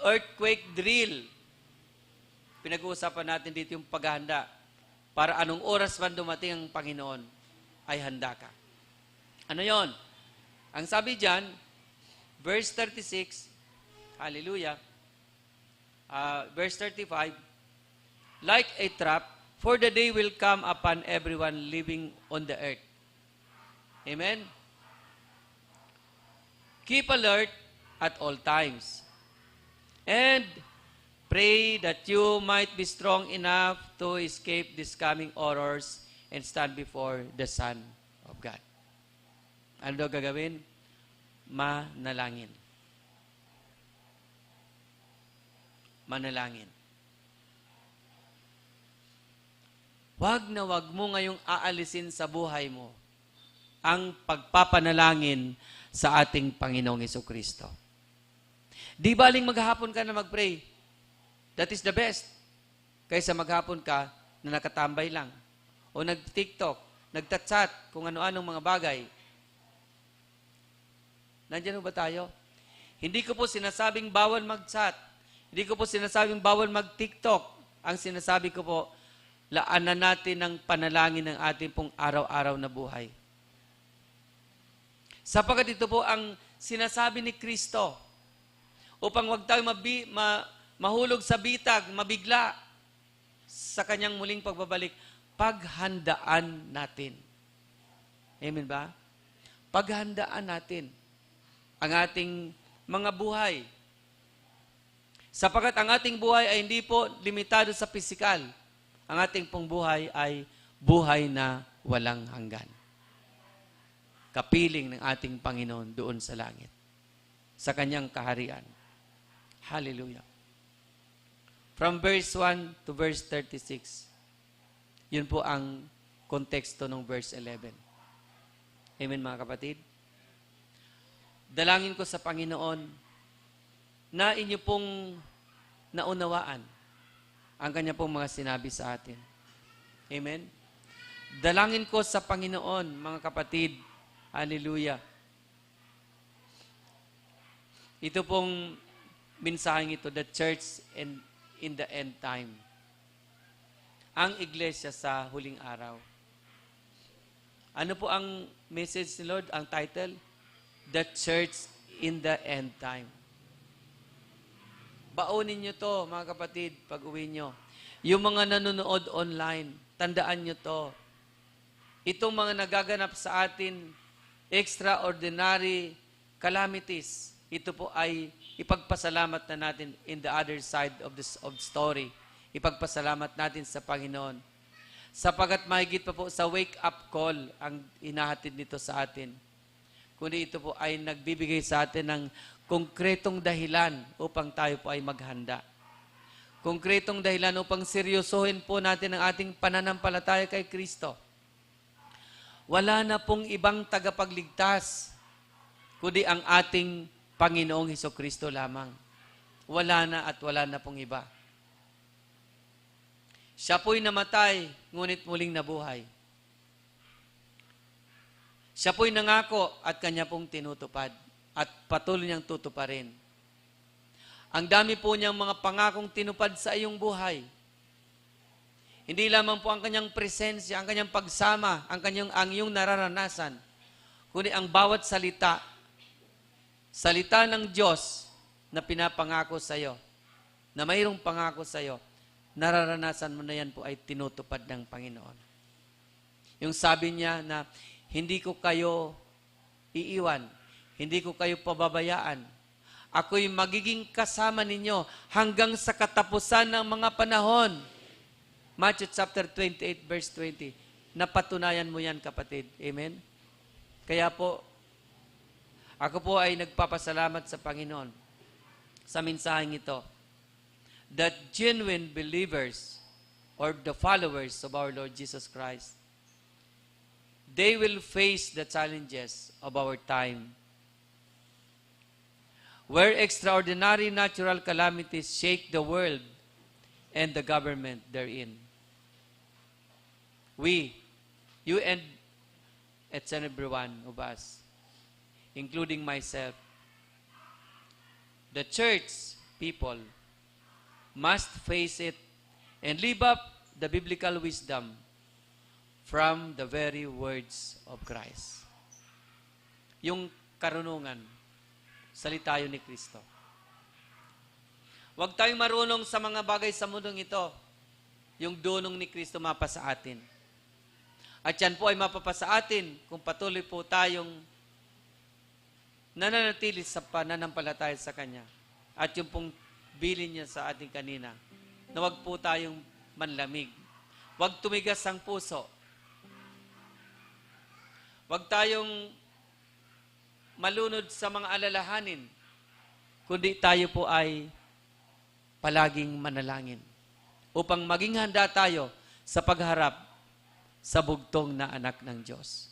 earthquake drill. Pinag-uusapan natin dito yung paghahanda para anong oras man dumating ang Panginoon ay handa ka. Ano yon? Ang sabi dyan, verse 36, hallelujah, verse 35, like a trap, for the day will come upon everyone living on the earth. Amen? Keep alert at all times. And pray that you might be strong enough to escape these coming horrors and stand before the Son of God. Ano daw gagawin? Manalangin. Manalangin. Wag na wag mo ngayong aalisin sa buhay mo ang pagpapanalangin sa ating Panginoong Jesucristo. Di baling maghapon ka na mag-pray. That is the best. Kaysa maghapon ka na nakatambay lang. O nag-TikTok, nagtat-chat, kung ano-anong mga bagay. Nandiyan ba tayo? Hindi ko po sinasabing bawal mag-chat. Hindi ko po sinasabing bawal mag-TikTok. Ang sinasabi ko po, laanan natin ang panalangin ng ating pong araw-araw na buhay. Sapagkat ito po ang sinasabi ni Kristo upang wag tayo mahulog sa bitag, mabigla sa kanyang muling pagbabalik, paghandaan natin. Amen ba? Paghandaan natin ang ating mga buhay. Sapagkat ang ating buhay ay hindi po limitado sa pisikal. Ang ating pong buhay ay buhay na walang hanggan. Kapiling ng ating Panginoon doon sa langit. Sa kanyang kaharian. Hallelujah. From verse 1 to verse 36. Yun po ang konteksto ng verse 11. Amen mga kapatid? Dalangin ko sa Panginoon na inyo pong naunawaan ang kanya pong mga sinabi sa atin. Amen? Dalangin ko sa Panginoon, mga kapatid, hallelujah. Ito pong minsaheng ito, the church in the end time. Ang iglesia sa huling araw. Ano po ang message ni Lord, ang title? The church in the end time. Baonin nyo to, mga kapatid, pag uwi nyo. Yung mga nanonood online, tandaan nyo to. Itong mga nagaganap sa atin, extraordinary calamities, ito po ay ipagpasalamat na natin in the other side of the story. Ipagpasalamat natin sa Panginoon. Sapagat mahigit pa po sa wake-up call ang inahatid nito sa atin. Kundi ito po ay nagbibigay sa atin ng konkretong dahilan upang tayo po ay maghanda. Konkretong dahilan upang seryosohin po natin ang ating pananampalataya kay Kristo. Wala na pong ibang tagapagligtas, kundi ang ating Panginoong Hesukristo lamang. Wala na at wala na pong iba. Siya po'y namatay, ngunit muling nabuhay. Siya po'y nangako at kanya pong tinutupad at patuloy niyang tutuparin. Ang dami po niyang mga pangakong tinupad sa iyong buhay. Hindi lamang po ang kanyang presensya, ang kanyang pagsama, ang iyong nararanasan, kundi ang bawat salita ng Diyos na pinapangako sa iyo, na mayroong pangako sa iyo, nararanasan mo na yan po ay tinutupad ng Panginoon. Yung sabi niya na, hindi ko kayo iiwan, hindi ko kayo pababayaan. Ako'y magiging kasama ninyo hanggang sa katapusan ng mga panahon. Matthew chapter 28 verse 20. Napatunayan mo yan, kapatid. Amen? Kaya po, ako po ay nagpapasalamat sa Panginoon sa mensaheng ito, that genuine believers or the followers of our Lord Jesus Christ, they will face the challenges of our time, where extraordinary natural calamities shake the world and the government therein. We, you and everyone of us, including myself, the church people, must face it and live up the biblical wisdom from the very words of Christ. Yung karunungan, salita yun ni Kristo. Huwag tayong marunong sa mga bagay sa mundong ito. Yung dunong ni Kristo mapa sa atin. At yan po ay mapapa sa atin kung patuloy po tayong nananatili sa pananampalataya sa Kanya. At yung pong bilin niya sa ating kanina, na huwag po tayong manlamig. Huwag tumigas ang puso. Huwag tayong malunod sa mga alalahanin, kundi tayo po ay palaging manalangin upang maging handa tayo sa pagharap sa bugtong na anak ng Diyos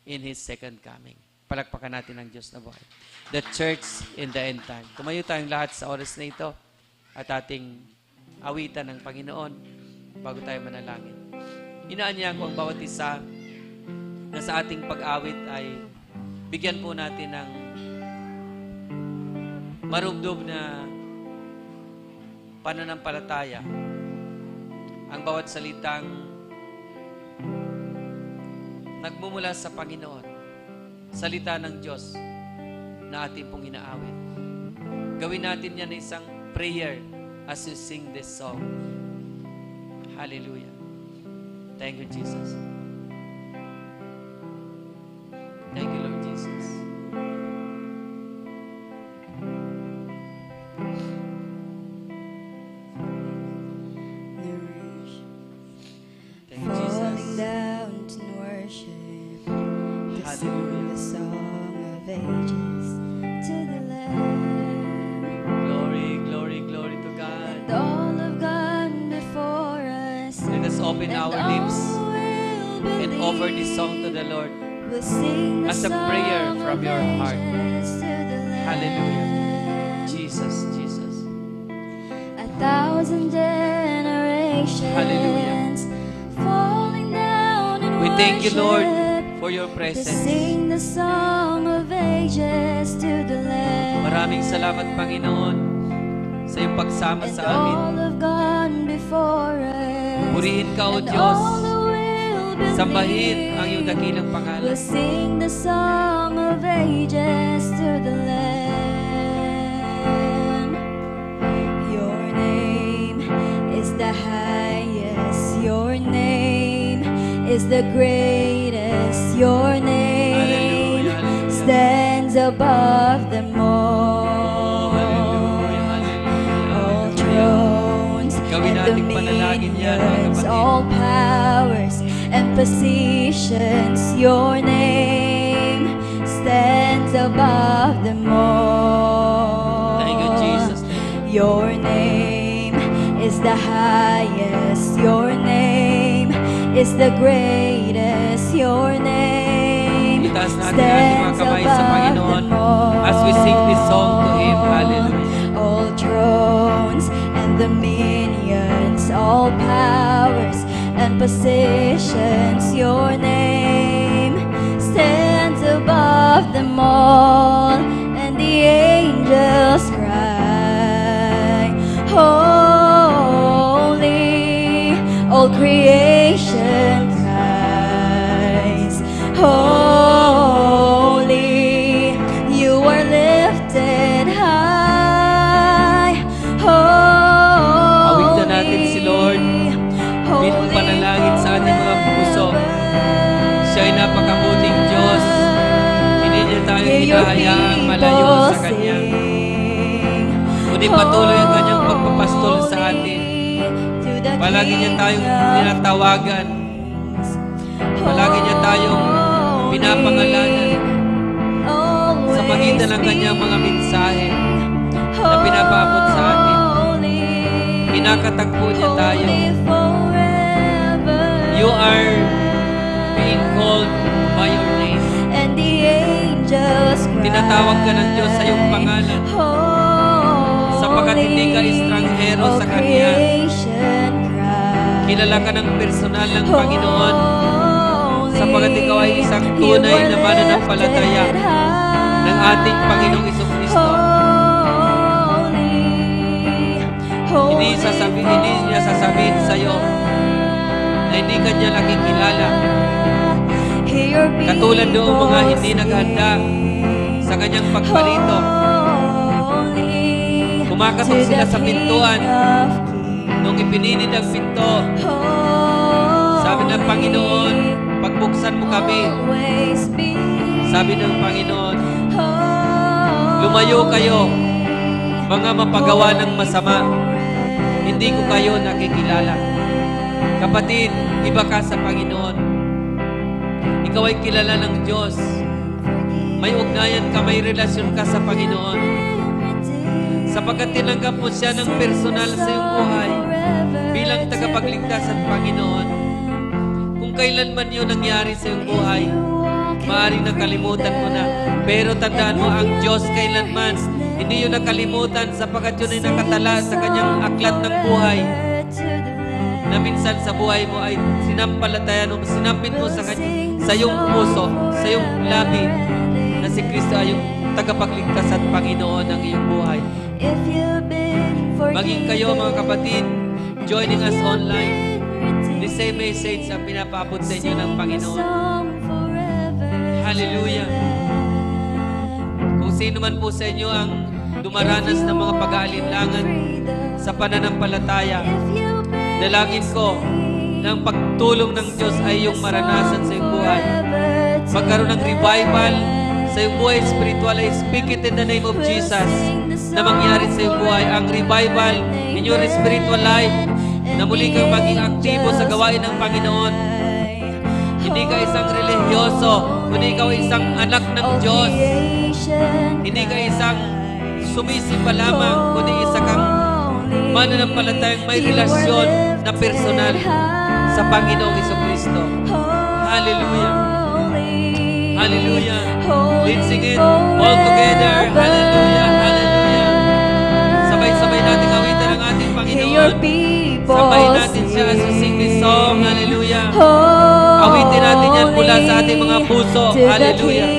in His second coming. Palakpakan natin ang Diyos na buhay. The church in the end time. Tumayo tayong lahat sa oras na ito at ating awitan ng Panginoon bago tayo manalangin. Inaanya ko ang bawat isa na sa ating pag-awit ay bigyan po natin ng marubdob na pananampalataya. Ang bawat salitang nagmumula sa Panginoon, salita ng Diyos na ating pong inaawit. Gawin natin yan na isang prayer as you sing this song. Hallelujah. Thank you, Jesus. Thank you, Lord Jesus. Thank you, Jesus. Falling down to worship, to sing the song of ages to the Lamb. Glory, glory, glory to God. And all have gone before us. Let us open and our all lips will and offer believe. this song to the Lord We'll sing the as a prayer song from of your heart. ages to the Lamb. Hallelujah. Jesus, Jesus. 1,000 generations Hallelujah. falling down in We thank you, Lord, worship for your to presence. sing the song of ages to the Lamb. Maraming salamat, Panginoon, sa iyong pagsama And sa amin. all have gone before us. Purihin ka, O And Diyos. all who will believe Sambahin ang iyong dakilang will pangalan. sing the song of ages to the Lamb. Your name is the highest. Your name is the greatest. Your name Hallelujah, hallelujah. stands stands above them all. All thrones Gawin and nating panalangin yan, mga dominions, kapatid. all powers and positions, your name stands above them all. Thank you, Jesus. Your name is the highest. Your name is the greatest. Your name Itaas natin ang ating mga stands kamay sa above Panginoon them all. as we sing this song to Him. Hallelujah. All thrones and dominions, all powers and positions, your name stands above them all, and the angels cry, holy. All creation cries, holy. You are lifted high, holy. Awit na natin si Lord. Bilang panalangin sa ating mga puso. Siya ay napakabuting Diyos. Hindi niya tayo hinahayaang malayo sa Kanya. Kundi patuloy ang Kanyang pagpapastol sa atin. Palagi niya tayong tinatawagan. Palagi niya tayong pinapangalanan sa pagitan ng Kanyang mga mensahe na pinapaabot sa atin. Pinakatagpo niya tayo. You are being called by your name. And the angels cry, Tinatawag ka ng Diyos sa iyong pangalan. Sapagkat hindi ka estranghero sa Kanya. Kilala ka ng personal ng Panginoon. Sapagkat ikaw ay isang tunay na mananampalataya ng ating Panginoong Jesucristo. Hindi niya sasabihin sa iyo na hindi ka niya nakikilala. Katulad noong mga hindi naghanda sa kanyang pagparito. Kumakatok sila sa pintuan. Nung ipinilid ang pinto, sabi ng Panginoon, pagbuksan mo kami. Sabi ng Panginoon, lumayo kayo, mga mapagawa ng masama. Hindi ko kayo nakikilala. Kapatid, iba ka sa Panginoon. Ikaw ay kilala ng Diyos. May ugnayan ka, may relasyon ka sa Panginoon. Sapagkat tinanggap mo siya ng personal sa iyong buhay bilang tagapagligtas at Panginoon. Kung kailanman yun nangyari sa iyong buhay, maaaring nakalimutan mo na. Pero tandaan mo, ang Diyos kailanman hindi yun nakalimutan sapagkat yun ay nakatala sa kanyang aklat ng buhay. Na minsan sa buhay mo ay sinampalatayan mo, sinampit mo sa iyong puso, sa iyong labi, na si Kristo ay yung tagapagligtas at Panginoon ng iyong buhay. Maging kayo mga kapatid, joining us online, the same message ang pinapaabot sa inyo ng Panginoon. Hallelujah! Kung sino man po sa inyo ang dumaranas ng mga pag-aalinlangan sa pananampalataya, dalangin ko na ang pagtulong ng Diyos ay iyong maranasan sa iyong buhay. Magkaroon ng revival sa iyong buhay spiritual. I speak it in the name of Jesus na mangyari sa iyong buhay. Ang revival in your spiritual life na muli kang maging aktibo sa gawain ng Panginoon. Hindi ka isang religyoso, kundi ikaw isang anak ng Diyos. Hindi ka isang sumisipa lamang, kundi isa kang mananampalatayang may relasyon na personal sa Panginoong Jesucristo. Hallelujah! Hallelujah! Let's sing it all together. Hallelujah! Hallelujah! Sabay-sabay natin awitan ang ating Panginoon. Sabayin natin siya as we sing this song. Hallelujah! Awitin natin yan mula sa ating mga puso. Hallelujah!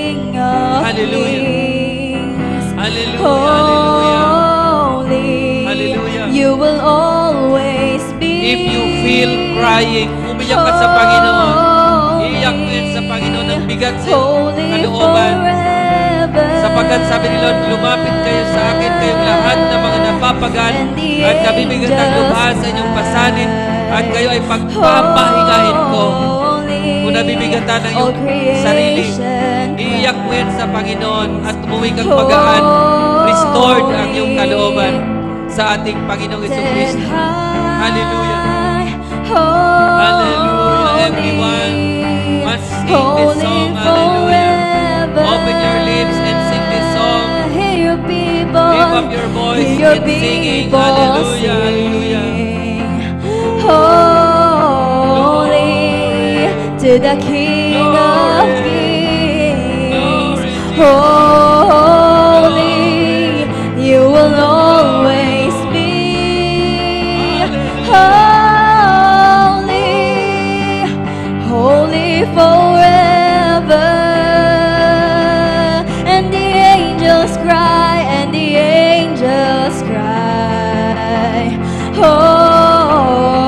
Hallelujah! Hallelujah! Hallelujah! Hallelujah! You will always be. If you feel crying, umiyak ka sa Panginoon. Iiyak mo yan sa Panginoon ang bigat sa kalooban. Sapagkat sabi ni Lord, lumapit kayo sa akin, kayong lahat na mga napapagal at nabibigat ang lubha sa inyong pasanin at kayo ay pagpapahingahin ko. Kung nabibigatan ng iyong sarili, Iiyak mo yan sa Panginoon at umuwi kang magaan. Restored ang iyong kalooban sa ating Panginoong Jesucristo. Hallelujah. Hallelujah. Everyone must sing this song. Hallelujah. Open your lips and sing this song. Lift up your voice in singing. Hallelujah. Hallelujah. Holy to the King of Kings. Holy, you will always be. Holy, holy forever. And the angels cry, and the angels cry.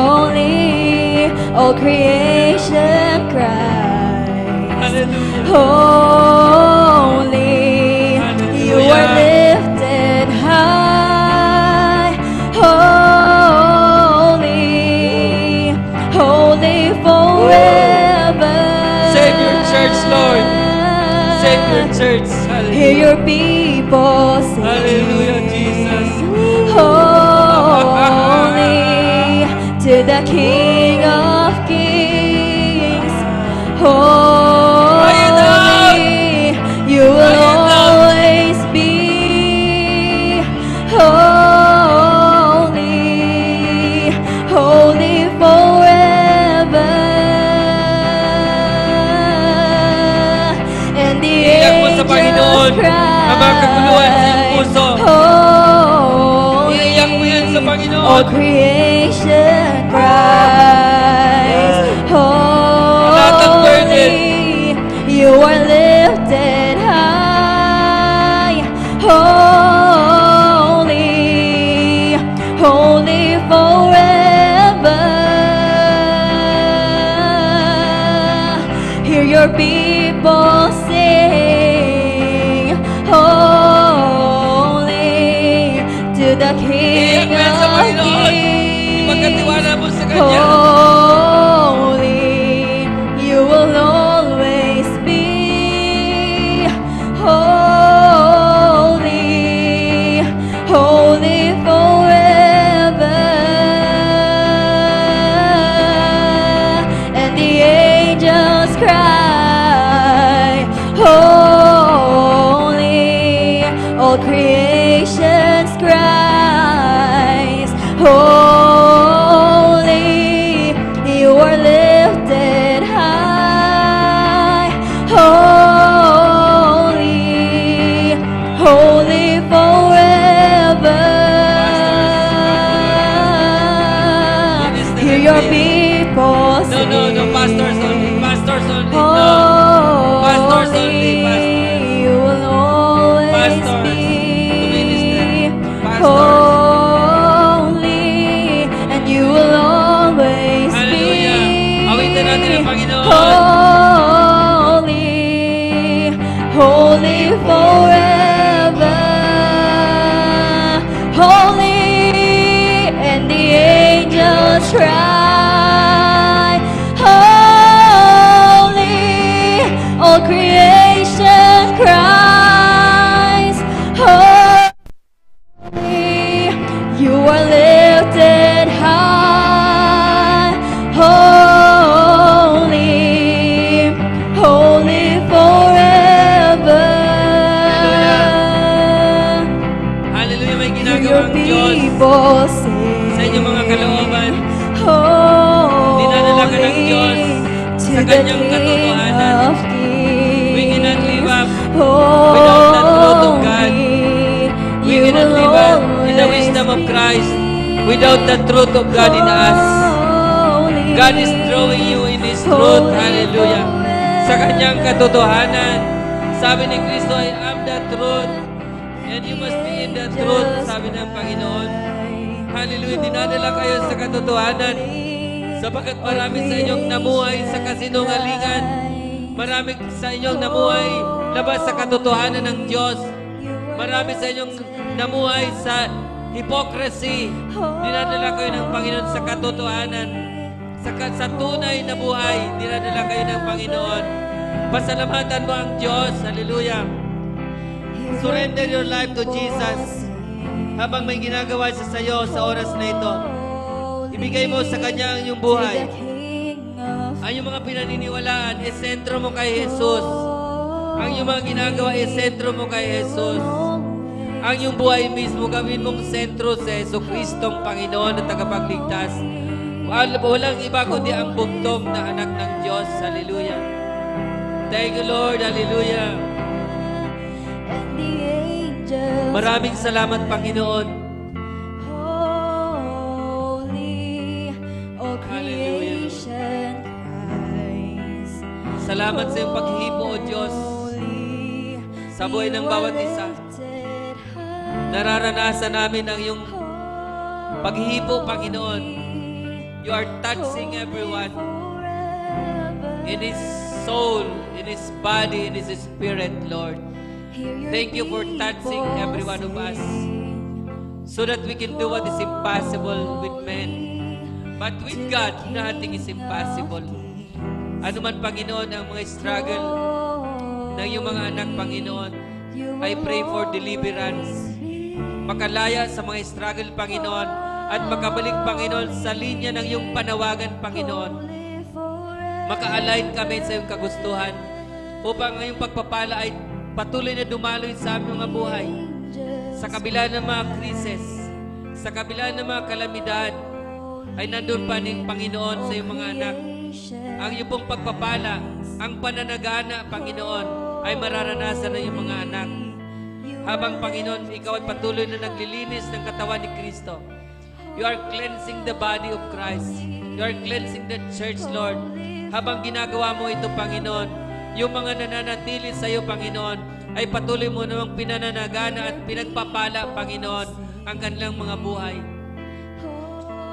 Holy, all creation cries. Hallelujah. Holy, you are lifted high. Holy, holy forever. Save your church, Lord. Save your church. Hear Hallelujah. your people sing. Hallelujah, Jesus. Holy to the King of Kings. Holy, you will always be. Holy, holy forever. And the Iiyak mo sa Panginoon angels ang mga kaguluhan sa iyong puso. Holy, Iiyak mo yan sa Panginoon. all creation cries. Lahat ng burden. Holy, you are lifted high. Holy, holy forever. Hear your people sing. Holy to the Iiyak King mo yan sa of Panginoon. Kings. Ipagkatiwala mo sa Kanya. Holy, you will always be. Holy, holy forever. And the angels cry, holy, all creations cries, holy, you are lifted high. Holy, holy forever. Hear your people No, sing. no, no, pastors only. Pastors only. No. Holy, Pastors only, pastors. you will always Pastors, be. to minister. Pastors. Holy, and you will always Hallelujah. be. Awitin natin ang Panginoon. Holy, holy forever. Holy, and the angels cry. Holy, all creation cries. Holy, you are lifted high. Holy, holy forever. Hallelujah. May Hear your ginagawa ang Diyos people sing. sa inyong mga kalooban. Holy, Dinadala ka ng Diyos to sa the kanyang King katotohanan. of Kings. We cannot live up Holy, without the truth of God. We you cannot will live up in the always wisdom of be. Christ without the truth of God in us. Holy, God is drawing you in His truth. holy Hallelujah. Sa kanyang katotohanan. Sabi ni Kristo, I am the truth. And you must be in the truth. Sabi ng Panginoon. Hallelujah. Dinadala kayo sa katotohanan. Sapagkat marami sa inyong namuhay sa kasinungalingan. Marami sa inyong namuhay labas sa katotohanan ng Diyos. Marami sa inyong namuhay sa hypocrisy. Dinadala kayo ng Panginoon sa katotohanan. Sa tunay na buhay, dinadala kayo ng Panginoon. Pasalamatan mo ang Diyos. Hallelujah. Surrender your life to Jesus. Habang may ginagawa siya sa iyo sa oras na ito, ibigay mo sa Kanya ang iyong buhay. Ang iyong mga pinaniniwalaan, isentro mo kay Jesus. Ang iyong mga ginagawa, isentro mo kay Jesus. Ang iyong buhay mismo, gawin mong sentro sa Jesucristong Panginoon at tagapagligtas. Walang iba kundi ang bugtong na anak ng Diyos. Hallelujah. Thank you, Lord. Hallelujah. Maraming salamat, Panginoon. Hallelujah. Salamat sa iyong paghihipo, O Diyos, sa buhay ng bawat isa. Nararanasan namin ang iyong paghihipo, Panginoon. You are touching everyone in his soul, in his body, in his spirit, Lord. Thank you for touching every one of us so that we can do what is impossible with men. But with God, nothing is impossible. Ano man, Panginoon, ang mga struggle ng iyong mga anak, Panginoon, I pray for deliverance. Makalaya sa mga struggle, Panginoon, at makabalik, Panginoon, sa linya ng iyong panawagan, Panginoon. Maka-align kami sa iyong kagustuhan upang ang iyong pagpapala ay patuloy na dumaloy sa aming mga buhay. Sa kabila ng mga krisis, sa kabila ng mga kalamidad, ay nandun pa ning Panginoon sa iyong mga anak. Ang iyong pong pagpapala, ang pananagana, Panginoon, ay mararanasan ng iyong mga anak. Habang, Panginoon, ikaw ay patuloy na naglilinis ng katawan ni Kristo. You are cleansing the body of Christ. You are cleansing the church, Lord. Habang ginagawa mo ito, Panginoon, yung mga nananatili sa iyo, Panginoon, ay patuloy mo namang pinananagana at pinagpapala, Panginoon, ang kanilang mga buhay.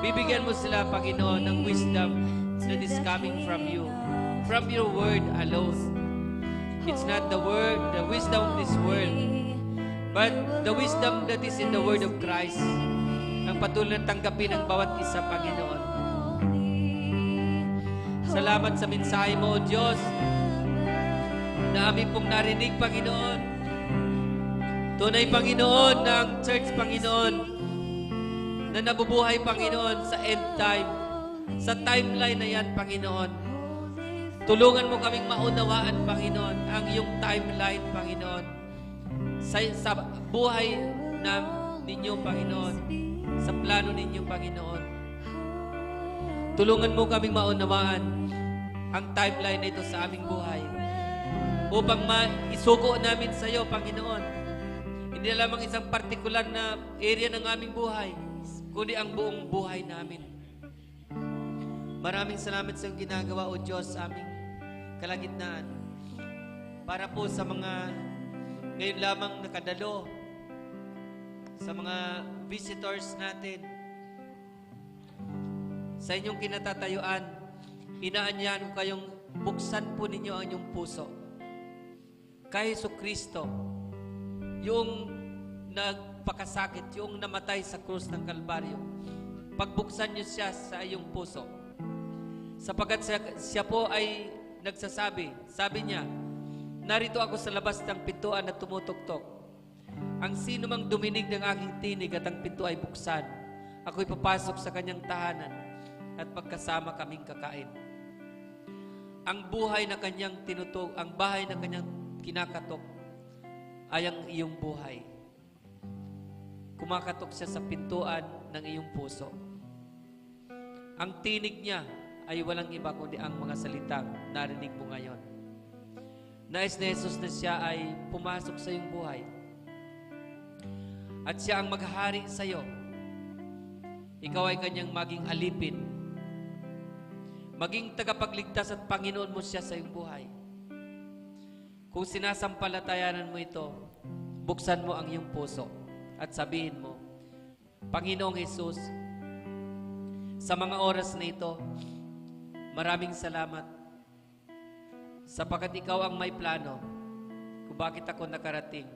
Bibigyan mo sila, Panginoon, ng wisdom that is coming from you, from your word alone. It's not the word, the wisdom of this world, but the wisdom that is in the word of Christ. Ang patuloy na tanggapin ng bawat isa, Panginoon. Salamat sa mensahe mo, O Diyos, na aming pong narinig, Panginoon. Tunay, Panginoon, na ang church, Panginoon, na nabubuhay, Panginoon, sa end time, sa timeline na yan, Panginoon. Tulungan mo kaming maunawaan, Panginoon, ang iyong timeline, Panginoon, sa buhay ninyo, Panginoon, sa plano ninyo, Panginoon. Tulungan mo kaming maunawaan ang timeline na ito sa aming buhay upang isuko namin sa iyo, Panginoon. Hindi na lamang isang partikular na area ng aming buhay, kundi ang buong buhay namin. Maraming salamat sa iyong ginagawa, O Diyos, sa aming kalagitnaan. Para po sa mga ngayon lamang nakadalo, sa mga visitors natin, sa inyong kinatatayuan, inaanyahan ko kayong buksan po ninyo ang inyong puso. Kay Jesucristo, yung nagpakasakit, yung namatay sa krus ng Kalbaryo, pagbuksan niyo siya sa iyong puso. Sapagat siya po ay nagsasabi, sabi niya, narito ako sa labas ng pintuan na tumutugtog. Ang sino mang duminig ng aking tinig at ang pinto ay buksan, ako'y papasok sa kanyang tahanan at pagkasama kaming kakain. Ang buhay na kanyang tinutog, ang bahay na kanyang kinakatok ay ang iyong buhay. Kumakatok siya sa pintuan ng iyong puso. Ang tinig niya ay walang iba kundi ang mga salitang narinig mo ngayon. Nais na Jesus na siya ay pumasok sa iyong buhay. At siya ang maghahari sa iyo. Ikaw ay kanyang maging alipin. Maging tagapagligtas at Panginoon mo siya sa iyong buhay. Kung sinasampalatayanan mo ito, buksan mo ang iyong puso at sabihin mo, Panginoong Jesus, sa mga oras na ito, maraming salamat sapagkat ikaw ang may plano kung bakit ako nakarating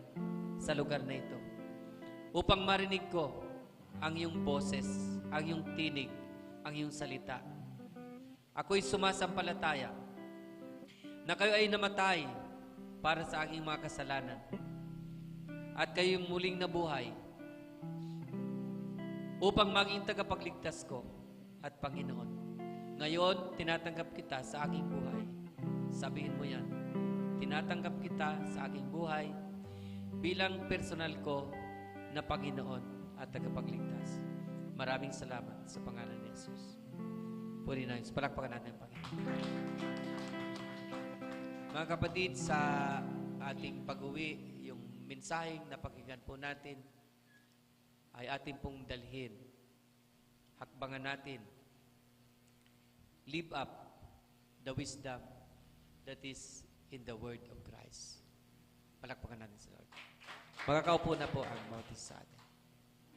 sa lugar na ito. Upang marinig ko ang iyong boses, ang iyong tinig, ang iyong salita. Ako'y sumasampalataya na kayo ay namatay para sa aking mga kasalanan at kayo muling nabuhay upang maging tagapagligtas ko at Panginoon. Ngayon, tinatanggap kita sa aking buhay. Sabihin mo yan. Tinatanggap kita sa aking buhay bilang personal ko na Panginoon at tagapagligtas. Maraming salamat sa pangalan ni Jesus. Puri na yun. Palakpakan natin ang Panginoon. Mga kapatid, sa ating pag-uwi, yung mensaheng napakinggan po natin ay ating pong dalhin. Hakbangan natin. Live up the wisdom that is in the Word of Christ. Palakpakan natin sa Lord. Magkakaupo na po ang bawat isa sa atin.